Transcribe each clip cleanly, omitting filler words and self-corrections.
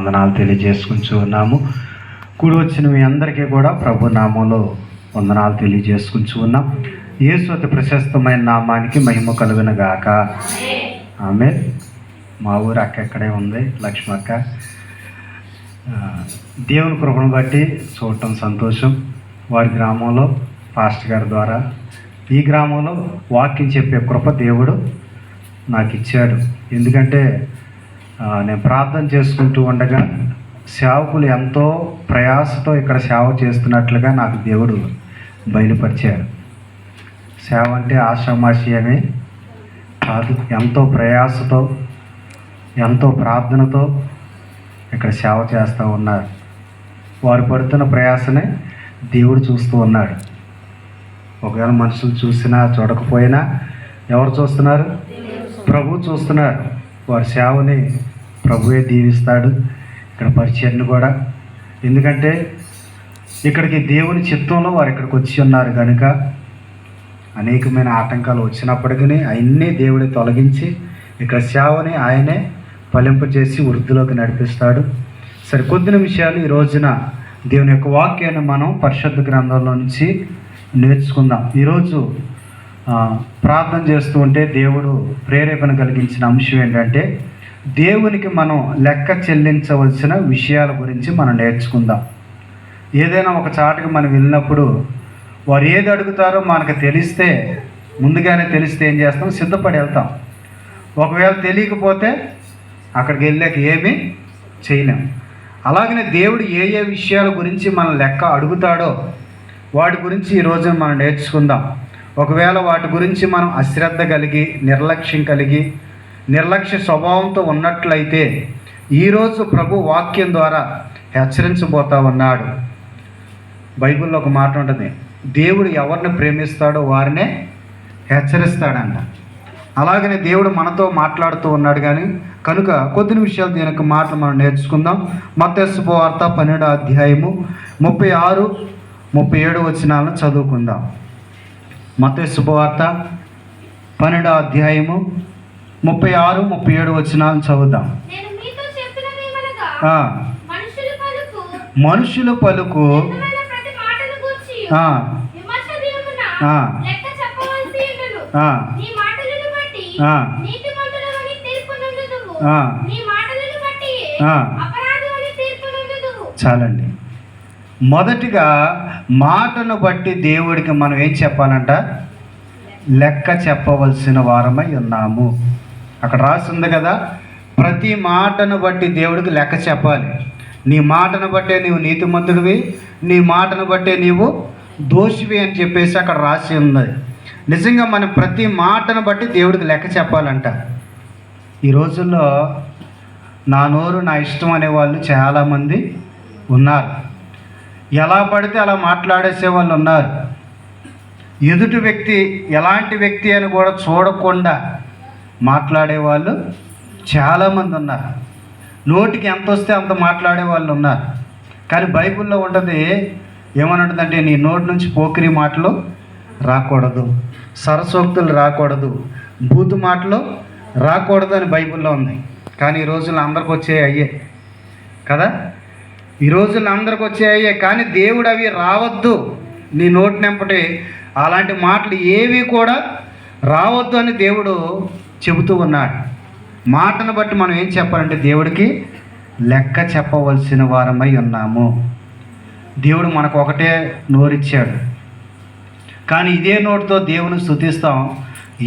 వందనాలు తెలియజేసుకుంటూ ఉన్నాము. కూడి వచ్చిన మీ అందరికీ కూడా ప్రభు నామంలో వందనాలు తెలియజేసుకుంటూ ఉన్నాం. యేసు అతి ప్రశస్తమైన నామానికి మహిమ కలుగును గాక. ఆమె మా ఊరు అక్కడే ఉంది లక్ష్మక్క. దేవుని కృపను బట్టి చూడటం సంతోషం. వారి గ్రామంలో పాస్టర్ గారి ద్వారా ఈ గ్రామంలో వాక్యం చెప్పే కృప దేవుడు నాకు ఇచ్చాడు. ఎందుకంటే నేను ప్రార్థన చేసుకుంటూ ఉండగా సేవకులు ఎంతో ప్రయాసతో ఇక్కడ సేవ చేస్తున్నట్లుగా నాకు దేవుడు బయలుపరిచాడు. సేవ అంటే ఆషామాషియమే కాదు, ఎంతో ప్రయాసతో ఎంతో ప్రార్థనతో ఇక్కడ సేవ చేస్తూ ఉన్నారు. వారు పడుతున్న ప్రయాసనే దేవుడు చూస్తూ ఉన్నాడు. ఒకవేళ మనుషులు చూసినా చూడకపోయినా ఎవరు చూస్తున్నారు? ప్రభు చూస్తున్నారు. వారి సేవని ప్రభువే దీవిస్తాడు. ఇక్కడ పరిచయను కూడా, ఎందుకంటే ఇక్కడికి దేవుని చిత్తంలో వారు ఇక్కడికి వచ్చి ఉన్నారు కనుక అనేకమైన ఆటంకాలు వచ్చినప్పటికీ అవన్నీ దేవుడే తొలగించి ఇక్కడ సేవని ఆయనే ఫలింపజేసి వృద్ధిలోకి నడిపిస్తాడు. సరే, కొద్ది నిమిషాలు ఈ రోజున దేవుని యొక్క వాక్యాన్ని మనం పరిశుద్ధ గ్రంథంలో నుంచి నేర్చుకుందాం. ఈరోజు ప్రార్థన చేస్తూ ఉంటే దేవుడు ప్రేరేపణ కలిగించిన అంశం ఏంటంటే దేవునికి మనం లెక్క చెల్లించవలసిన విషయాల గురించి మనం నేర్చుకుందాం. ఏదైనా ఒక చాటుకు మనం వెళ్ళినప్పుడు వారు ఏది అడుగుతారో మనకు తెలిస్తే, ముందుగానే తెలిస్తే ఏం చేస్తాం? సిద్ధపడి వెళ్తాం. ఒకవేళ తెలియకపోతే అక్కడికి వెళ్ళాక ఏమీ చేయలేం. అలాగనే దేవుడు ఏ ఏ విషయాల గురించి మన లెక్క అడుగుతాడో వాటి గురించి ఈరోజు మనం నేర్చుకుందాం. ఒకవేళ వాటి గురించి మనం అశ్రద్ధ కలిగి నిర్లక్ష్యం కలిగి నిర్లక్ష్య స్వభావంతో ఉన్నట్లయితే ఈరోజు ప్రభు వాక్యం ద్వారా హెచ్చరించబోతా ఉన్నాడు. బైబిల్లో ఒక మాట ఉంటుంది, దేవుడు ఎవరిని ప్రేమిస్తాడో వారినే హెచ్చరిస్తాడంట. అలాగనే దేవుడు మనతో మాట్లాడుతూ ఉన్నాడు. కానీ కనుక కొద్ది నిమిషాలు దీని యొక్క మాటలు మనం నేర్చుకుందాం. మత్తయి శుభవార్త 12వ అధ్యాయము 36, 37 వచనాలను చదువుకుందాం. మత్తయి శుభవార్త 12వ అధ్యాయము 36, 37 వచనాలను చదువుదాం. మనుషులు పలుకు చాలండి. మొదటిగా మాటను బట్టి దేవుడికి మనం ఏం చెప్పాలంట? లెక్క చెప్పవలసిన వారమై ఉన్నాము. అక్కడ రాసింది కదా, ప్రతి మాటను బట్టి దేవుడికి లెక్క చెప్పాలి. నీ మాటను బట్టే నీవు నీతిమంతుడివి, నీ మాటను బట్టే నీవు దోషివి అని చెప్పేసి అక్కడ రాసి ఉన్నది. నిజంగా మనం ప్రతి మాటను బట్టి దేవుడికి లెక్క చెప్పాలంట. ఈ రోజుల్లో నా నోరు నా ఇష్టం అనేవాళ్ళు చాలామంది ఉన్నారు. ఎలా పడితే అలా మాట్లాడేసే వాళ్ళు ఉన్నారు. ఎదుటి వ్యక్తి ఎలాంటి వ్యక్తి అని కూడా చూడకుండా మాట్లాడేవాళ్ళు చాలామంది ఉన్నారు. నోటికి ఎంత వస్తే అంత మాట్లాడే వాళ్ళు ఉన్నారు. కానీ బైబిల్లో ఉంటుంది, ఏమని ఉంటుందంటే నీ నోటి నుంచి పోకిరి మాటలు రాకూడదు, సరసోక్తులు రాకూడదు, బూతు మాటలు రాకూడదు అని బైబిల్లో ఉంది. కానీ ఈ రోజుల్లో అందరికి వచ్చే అయ్యే కదా, ఈ రోజుల్లో అందరికి వచ్చే అయ్యే. కానీ దేవుడు అవి రావద్దు, నీ నోటి నెంపటి అలాంటి మాటలు ఏవి కూడా రావద్దు అని దేవుడు చెబుతూ ఉన్నాడు. మాటను బట్టి మనం ఏం చెప్పాలంటే దేవుడికి లెక్క చెప్పవలసిన వారమై ఉన్నాము. దేవుడు మనకు ఒకటే నోరిచ్చాడు, కానీ ఇదే నోటితో దేవుని స్తుతిస్తాం,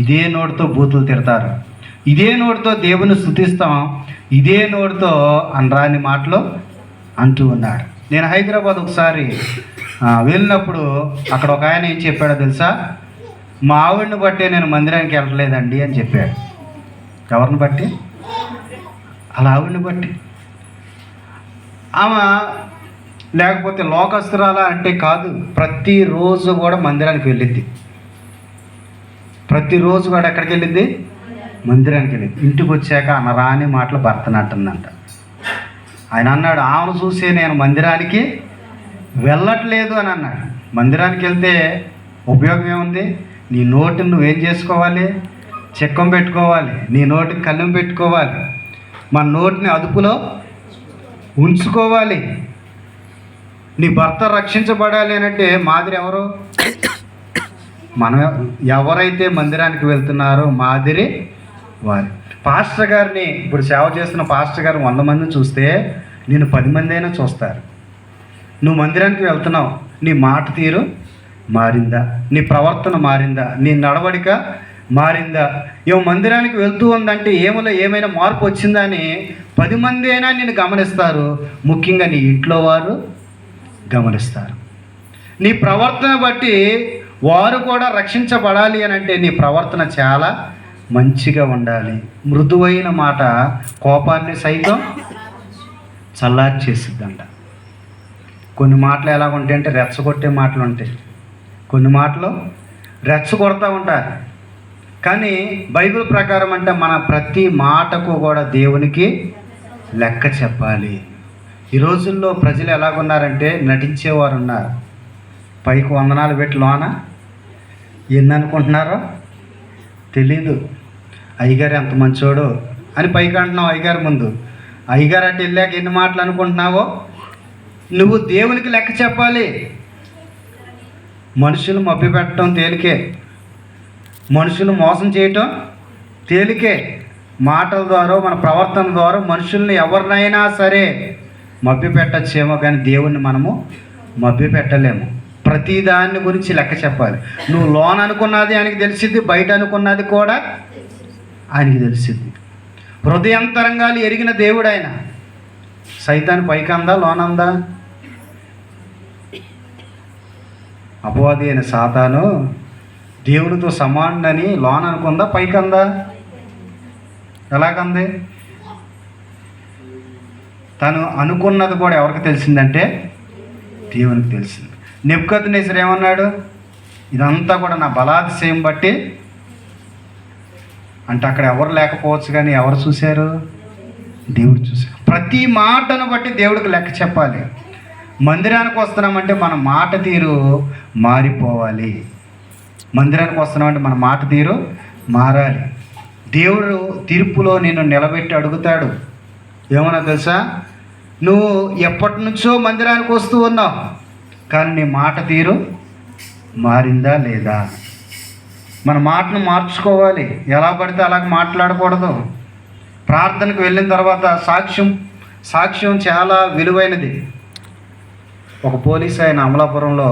ఇదే నోటితో బూతులు తిడతారు. ఇదే నోటితో దేవుని స్తుతిస్తాం, ఇదే నోటితో అనరాని మాటలు అంటూ ఉన్నాడు. నేను హైదరాబాద్ ఒకసారి వెళ్ళినప్పుడు అక్కడ ఒక ఆయన ఏం చెప్పాడో తెలుసా? మా ఆవిడని బట్టే నేను మందిరానికి వెళ్ళలేదండి అని చెప్పాడు. ఎవరిని బట్టి? అలా ఆవిడని బట్టి. ఆమె లేకపోతే లోకస్తురాలా అంటే కాదు, ప్రతిరోజు కూడా మందిరానికి వెళ్ళిద్ది. ప్రతిరోజు కూడా ఎక్కడికి వెళ్ళిద్ది? మందిరానికి వెళ్ళింది. ఇంటికి వచ్చాక అనరాని మాటలు భర్తను అంటుందంట. ఆయన అన్నాడు, ఆమెను చూసే నేను మందిరానికి వెళ్ళట్లేదు అని అన్నాడు. మందిరానికి వెళ్తే ఉపయోగం ఏముంది? నీ నోటిని నువ్వేం చేసుకోవాలి? చెక్కం పెట్టుకోవాలి, నీ నోటికి కళ్ళెం పెట్టుకోవాలి, మన నోటిని అదుపులో ఉంచుకోవాలి. నీ భర్త రక్షించబడాలి అని అంటే మాదిరి ఎవరు? మనం ఎవరైతే మందిరానికి వెళ్తున్నారో మాదిరి వారి. పాస్టర్ గారిని ఇప్పుడు సేవ చేస్తున్న పాస్టర్ గారు 100 మందిని చూస్తే నేను 10 మంది అయినా చూస్తారు. నువ్వు మందిరానికి వెళ్తున్నావు, నీ మాట తీరు మారిందా? నీ ప్రవర్తన మారిందా? నీ నడవడిక మారిందా? మందిరానికి వెళ్తూ ఉందంటే ఏమైనా మార్పు వచ్చిందా అని 10 మంది అయినా నేను గమనిస్తారు. ముఖ్యంగా నీ ఇంట్లో వారు గమనిస్తారు. నీ ప్రవర్తన బట్టి వారు కూడా రక్షించబడాలి అని అంటే నీ ప్రవర్తన చాలా మంచిగా ఉండాలి. మృదువైన మాట కోపాన్ని సైతం చల్లార్చేసిద్దంట. కొన్ని మాటలు ఎలా ఉంటాయంటే రెచ్చగొట్టే మాటలు ఉంటాయి, కొన్ని మాటలు రెచ్చగొడతా ఉంటారు. కానీ బైబిల్ ప్రకారం అంటే మన ప్రతి మాటకు కూడా దేవునికి లెక్క చెప్పాలి. ఈ రోజుల్లో ప్రజలు ఎలాగున్నారంటే నటించేవారు ఉన్నారు. పైకి వందనాలు పెట్టి లోన ఎన్ని అనుకుంటున్నారో తెలీదు. అయ్యగారు ఎంత మంచోడు అని పైకి అంటున్నావు అయ్యగారు ముందు. అయ్యగారు అటు వెళ్ళాక ఎన్ని మాటలు అనుకుంటున్నావో నువ్వు దేవునికి లెక్క చెప్పాలి. మనుషులు మభ్యపెట్టడం తేలికే, మనుషులు మోసం చేయటం తేలికే. మాటల ద్వారా మన ప్రవర్తన ద్వారా మనుషుల్ని ఎవరినైనా సరే మభ్యపెట్టచ్చేమో, కానీ దేవుణ్ణి మనము మభ్యపెట్టలేము. ప్రతిదాన్ని గురించి లెక్క చెప్పాలి. నువ్వు లోన అనుకున్నది ఆయనకి తెలిసిద్ది, బయట అనుకున్నది కూడా ఆయనకి తెలిసిద్ది. హృదయాంతరంగాలు ఎరిగిన దేవుడు ఆయన. సైతాన్ని పైకందా లోనందా? అపవాది అయిన సాతాను దేవునితో సమానుడని లోన అనుకుందా, పైకందా? ఎలాగంది? తను అనుకున్నది కూడా ఎవరికి తెలిసిందంటే దేవునికి తెలిసింది. నెబుకద్నెజరు ఏమన్నాడు? ఇదంతా కూడా నా బలాతిశయం బట్టి అంటే అక్కడ ఎవరు లేకపోవచ్చు, కానీ ఎవరు చూశారు? దేవుడు చూశారు. ప్రతి మాటను బట్టి దేవుడికి లెక్క చెప్పాలి. మందిరానికి వస్తున్నామంటే మన మాట తీరు మారిపోవాలి. మందిరానికి వస్తున్నామంటే మన మాట తీరు మారాలి. దేవుడు తీర్పులో నిన్ను నిలబెట్టి అడుగుతాడు. ఏమన్నా తెలుసా? నువ్వు ఎప్పటి నుంచో మందిరానికి వస్తూ ఉన్నావు, కానీ నీ మాట తీరు మారిందా లేదా? మన మాటను మార్చుకోవాలి. ఎలా పడితే అలాగ మాట్లాడకూడదు. ప్రార్థనకు వెళ్ళిన తర్వాత సాక్ష్యం చాలా విలువైనది. ఒక పోలీస్ ఆయన అమలాపురంలో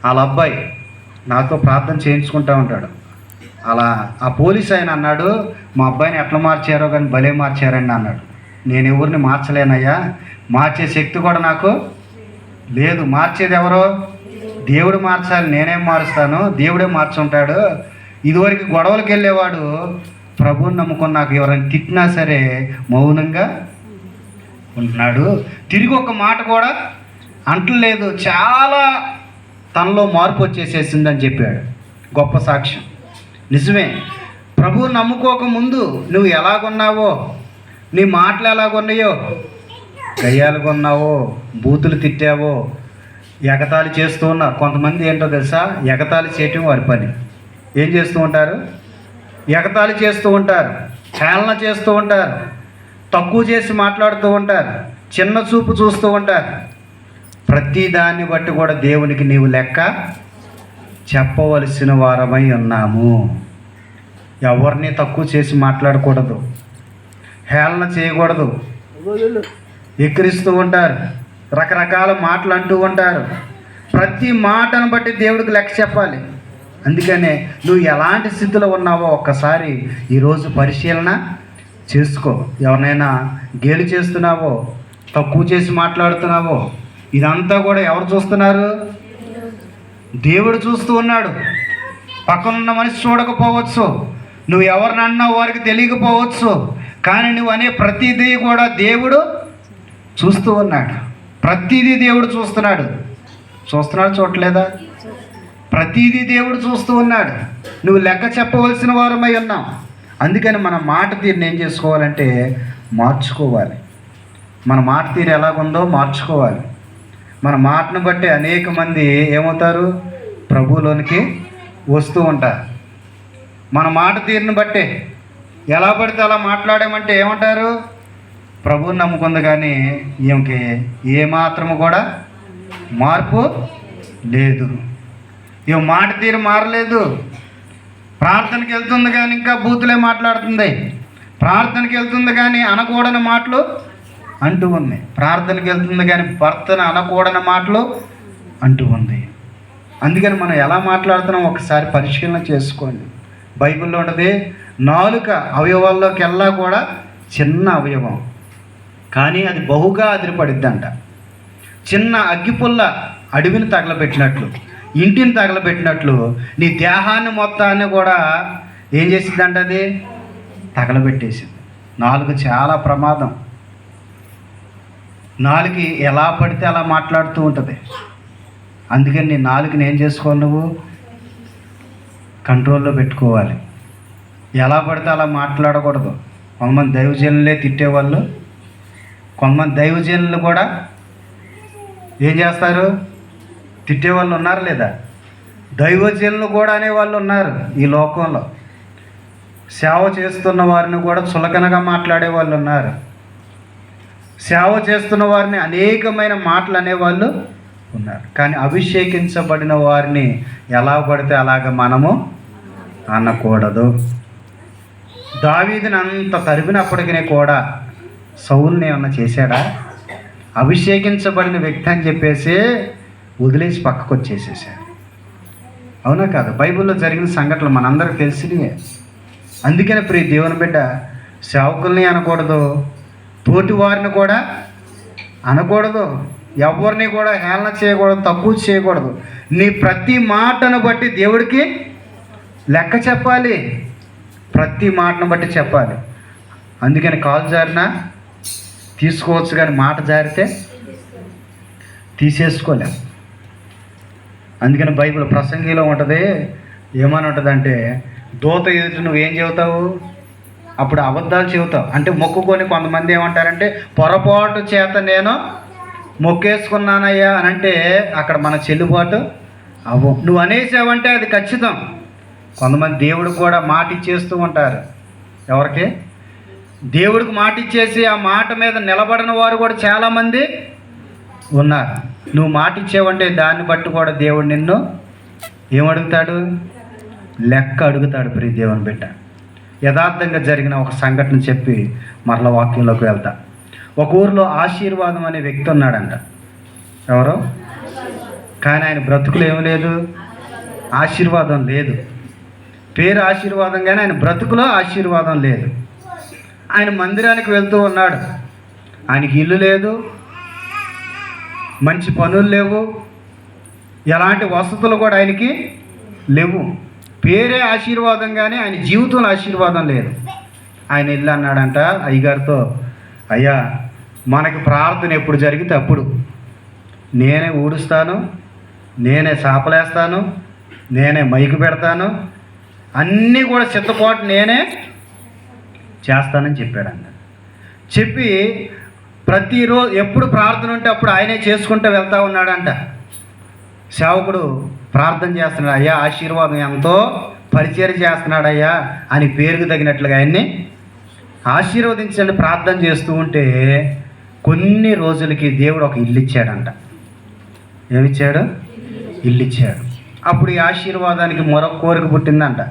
వాళ్ళ అబ్బాయి నాతో ప్రార్థన చేయించుకుంటూ ఉంటాడు. అలా ఆ పోలీస్ ఆయన అన్నాడు, మా అబ్బాయిని ఎట్లా మార్చారో కానీ భలే మార్చారండి అన్నాడు. నేను ఎవరిని మార్చలేనయ్యా, మార్చే శక్తి కూడా నాకు లేదు. మార్చేది ఎవరో? దేవుడు మార్చాలి, నేనేం మారుస్తాను? దేవుడే మార్చుంటాడు. ఇదివరకు గొడవలకు వెళ్ళేవాడు ప్రభువుని నమ్ముకొని నాకు ఎవరైనా తిట్టినా సరే మౌనంగా ఉంటున్నాడు. తిరిగి ఒక మాట కూడా అంటలేదు. చాలా తనలో మార్పు వచ్చేసేసిందని చెప్పాడు. గొప్ప సాక్ష్యం. నిజమే. ప్రభువుని నమ్ముకోక ముందు నువ్వు ఎలాగున్నావో, నీ మాటలు ఎలాగున్నాయో, గయ్యాలుగా ఉన్నావో, బూతులు తిట్టావో, ఎగతాళి చేస్తూ ఉన్నారు. కొంతమంది ఏంటో తెలుసా? ఎగతాళి చేయటం వారి పని. ఏం చేస్తూ ఉంటారు? ఎగతాళి చేస్తూ ఉంటారు, హేళన చేస్తూ ఉంటారు, తక్కువ చేసి మాట్లాడుతూ ఉంటారు, చిన్న చూపు చూస్తూ ఉంటారు. ప్రతి దాన్ని బట్టి కూడా దేవునికి నీవు లెక్క చెప్పవలసిన వారమై ఉన్నాము. ఎవరిని తక్కువ చేసి మాట్లాడకూడదు, హేళన చేయకూడదు. ఎక్కిరిస్తూ ఉంటారు, రకరకాల మాటలు అంటూ ఉంటారు. ప్రతి మాటను బట్టి దేవుడికి లెక్క చెప్పాలి. అందుకనే నువ్వు ఎలాంటి స్థితిలో ఉన్నావో ఒక్కసారి ఈరోజు పరిశీలన చేసుకో. ఎవరినైనా గేలి చేస్తున్నావో, తక్కువ చేసి మాట్లాడుతున్నావో, ఇదంతా కూడా ఎవరు చూస్తున్నారు? దేవుడు చూస్తూ ఉన్నాడు. పక్కనున్న మనిషి చూడకపోవచ్చు, నువ్వు ఎవరిని అన్నావు వారికి తెలియకపోవచ్చు, కానీ నువ్వు అనే ప్రతిదీ కూడా దేవుడు చూస్తూ ఉన్నాడు. ప్రతిదీ దేవుడు చూస్తున్నాడు. చూడలేదా? ప్రతిదీ దేవుడు చూస్తూ ఉన్నాడు. నువ్వు లెక్క చెప్పవలసిన వారమై ఉన్నావు. అందుకని మన మాట తీరుని ఏం చేసుకోవాలంటే మార్చుకోవాలి. మన మాట తీరు ఎలాగుందో మార్చుకోవాలి. మన మాటను బట్టి అనేక మంది ఏమవుతారు? ప్రభువులోనికి వస్తూ ఉంటారు. మన మాట తీరుని బట్టే ఎలా పడితే అలా మాట్లాడామంటే ఏమంటారు? ప్రభువుని నమ్ముకుంది, కానీ ఈమెకి ఏమాత్రము కూడా మార్పు లేదు. ఈమె మాట తీరు మారలేదు. ప్రార్థనకి వెళ్తుంది కానీ ఇంకా బూతులే మాట్లాడుతుంది. ప్రార్థనకి వెళ్తుంది కానీ అనకూడని మాటలు అంటూ ఉంది. ప్రార్థనకి వెళ్తుంది కానీ భర్తను అనకూడని మాటలు అంటూ ఉంది. అందుకని మనం ఎలా మాట్లాడుతున్నాం ఒకసారి పరిశీలన చేసుకోండి. బైబిల్లో ఉంటుంది, నాలుక అవయవాల్లోకి వెళ్ళా కూడా చిన్న అవయవం, కానీ అది బహుగా అదిరిపడిద్దంట. చిన్న అగ్గిపుల్ల అడవిని తగలబెట్టినట్లు, ఇంటిని తగలబెట్టినట్లు నీ దేహాన్ని మొత్తాన్ని కూడా ఏం చేసిందంట, అది తగలబెట్టేసింది. నాలుక చాలా ప్రమాదం. నాలుక ఎలా పడితే అలా మాట్లాడుతూ ఉంటుంది. అందుకని నీ నాలుకని ఏం చేసుకోవాలి, నువ్వు కంట్రోల్లో పెట్టుకోవాలి. ఎలా పడితే అలా మాట్లాడకూడదు. కొంతమంది దైవజనులే తిట్టేవాళ్ళు, కొంతమంది దైవజనులు కూడా ఏం చేస్తారు, తిట్టేవాళ్ళు ఉన్నారు లేదా? దైవజనులు కూడా అనేవాళ్ళు ఉన్నారు ఈ లోకంలో. సేవ చేస్తున్న వారిని కూడా చులకనగా మాట్లాడే వాళ్ళు ఉన్నారు. సేవ చేస్తున్న వారిని అనేకమైన మాటలు అనేవాళ్ళు ఉన్నారు. కానీ అభిషేకించబడిన వారిని ఎలా పడితే అలాగ మనము అనకూడదు. దావీదుని అంత తరిమినప్పటికీ కూడా సౌలుని ఏమన్నా చేశాడా? అభిషేకించబడిన వ్యక్తి అని చెప్పేసి వదిలేసి పక్కకు వచ్చేసేసాడు. అవునా కాదు? బైబిల్లో జరిగిన సంఘటనలు మనందరికీ తెలిసినవే. అందుకని ప్రియ దేవుని బిడ్డ, సేవకుల్ని అనకూడదు, తోటి వారిని కూడా అనకూడదు, ఎవరిని కూడా హేళన చేయకూడదు, తక్కువ చేయకూడదు. నీ ప్రతి మాటను బట్టి దేవుడికి లెక్క చెప్పాలి. ప్రతి మాటను బట్టి చెప్పాలి. అందుకని కాలు జారినా తీసుకోవచ్చు, కానీ మాట జారితే తీసేసుకోలేం. అందుకని బైబిల్ ప్రసంగిలో ఉంటుంది, ఏమని ఉంటుందంటే, దూత ఎదుటి నువ్వేం చెబుతావు, అప్పుడు అబద్ధాలు చెబుతావు. అంటే మొక్కుకొని కొంతమంది ఏమంటారంటే, పొరపాటు చేత నేను మొక్కేసుకున్నానయ్యా అని అంటే అక్కడ మన చెల్లుబాటు అవ్వు. నువ్వు అనేసావంటే అది ఖచ్చితం. కొంతమంది దేవుడికి కూడా మాట ఇచ్చేస్తూ ఉంటారు. ఎవరికి? దేవుడికి మాట ఇచ్చేసి ఆ మాట మీద నిలబడిన వారు కూడా చాలామంది ఉన్నారు. నువ్వు మాట ఇచ్చావంటే దాన్ని బట్టి కూడా దేవుడు నిన్ను ఏమడుగుతాడు, లెక్క అడుగుతాడు. ప్రియ దేవుని బిడ్డ, యథార్థంగా జరిగిన ఒక సంఘటన చెప్పి మరలా వాక్యంలోకి వెళ్తా. ఒక ఊరిలో ఆశీర్వాదం అనే వ్యక్తి ఉన్నాడంట. ఎవరో? కానీ ఆయన బ్రతుకులు ఏమి లేదు, ఆశీర్వాదం లేదు. పేరు ఆశీర్వాదం, కానీ ఆయన బ్రతుకులో ఆశీర్వాదం లేదు. ఆయన మందిరానికి వెళ్తూ ఉన్నాడు. ఆయనకి ఇల్లు లేదు, మంచి పనులు లేవు, ఎలాంటి వసతులు కూడా ఆయనకి లేవు. పేరే ఆశీర్వాదం, కానీ ఆయన జీవితంలో ఆశీర్వాదం లేదు. ఆయన ఇల్లు అన్నాడంట అయ్యగారితో, అయ్యా మనకి ప్రార్థన ఎప్పుడు జరిగితే అప్పుడు నేనే ఊడుస్తాను, నేనే చాపలేస్తాను, నేనే మైకు పెడతాను, అన్నీ కూడా చిత్తపాటు నేనే చేస్తానని చెప్పాడంట. చెప్పి ప్రతిరోజు ఎప్పుడు ప్రార్థన ఉంటే అప్పుడు ఆయనే చేసుకుంటూ వెళ్తూ ఉన్నాడంట. సేవకుడు ప్రార్థన చేస్తున్నాడు, అయ్యా ఆశీర్వాదం ఎంతో పరిచయం చేస్తున్నాడయ్యా అని పేరుకు తగినట్లుగా ఆయన్ని ఆశీర్వదించండి ప్రార్థన చేస్తూ ఉంటే కొన్ని రోజులకి దేవుడు ఒక ఇల్లు ఇచ్చాడంట. ఏమిచ్చాడు? ఇల్లు ఇచ్చాడు. అప్పుడు ఈ ఆశీర్వాదానికి మరొక కోరిక పుట్టిందంట.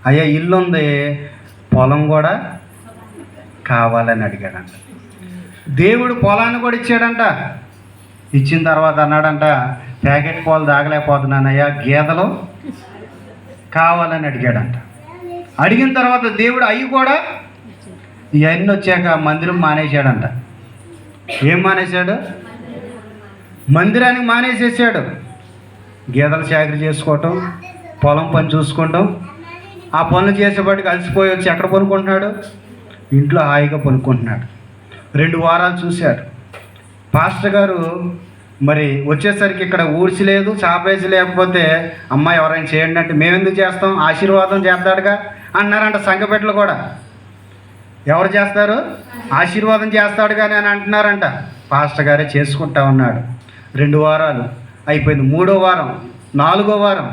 అయ్యా ఇల్లు ఉంది, పొలం కూడా కావాలని అడిగాడంట. దేవుడు పొలాన్ని కూడా ఇచ్చాడంట. ఇచ్చిన తర్వాత అన్నాడంట, ప్యాకెట్ పాలు తాగలేకపోతున్నానయ్యా, గేదెలు కావాలని అడిగాడంట. అడిగిన తర్వాత దేవుడు అవి కూడా ఇవన్నీ వచ్చాక మందిరం మానేశాడంట. ఏం మానేశాడు? మందిరానికి మానేసేసాడు. గేదెలు చాకరీ చేసుకోవటం, పొలం పని చూసుకోవటం, ఆ పనులు చేసేపాటికి అలసిపోయి వచ్చి ఎక్కడ పనుకుంటున్నాడు? ఇంట్లో హాయిగా పనుకుంటున్నాడు. 2 వారాలు చూశాడు. పాస్టర్ గారు మరి వచ్చేసరికి ఇక్కడ ఊడ్చి లేదు, చాపేసి లేకపోతే అమ్మాయి ఎవరైనా చేయండి అంటే మేము ఎందుకు చేస్తాం, ఆశీర్వాదం చేస్తాడుగా అన్నారంట. సంఘపెట్టలు కూడా ఎవరు చేస్తారు? ఆశీర్వాదం చేస్తాడు కానీ అని అంటున్నారంట. పాస్టర్ గారే చేసుకుంటా ఉన్నాడు. 2 వారాలు అయిపోయింది. 3వ వారం, 4వ వారం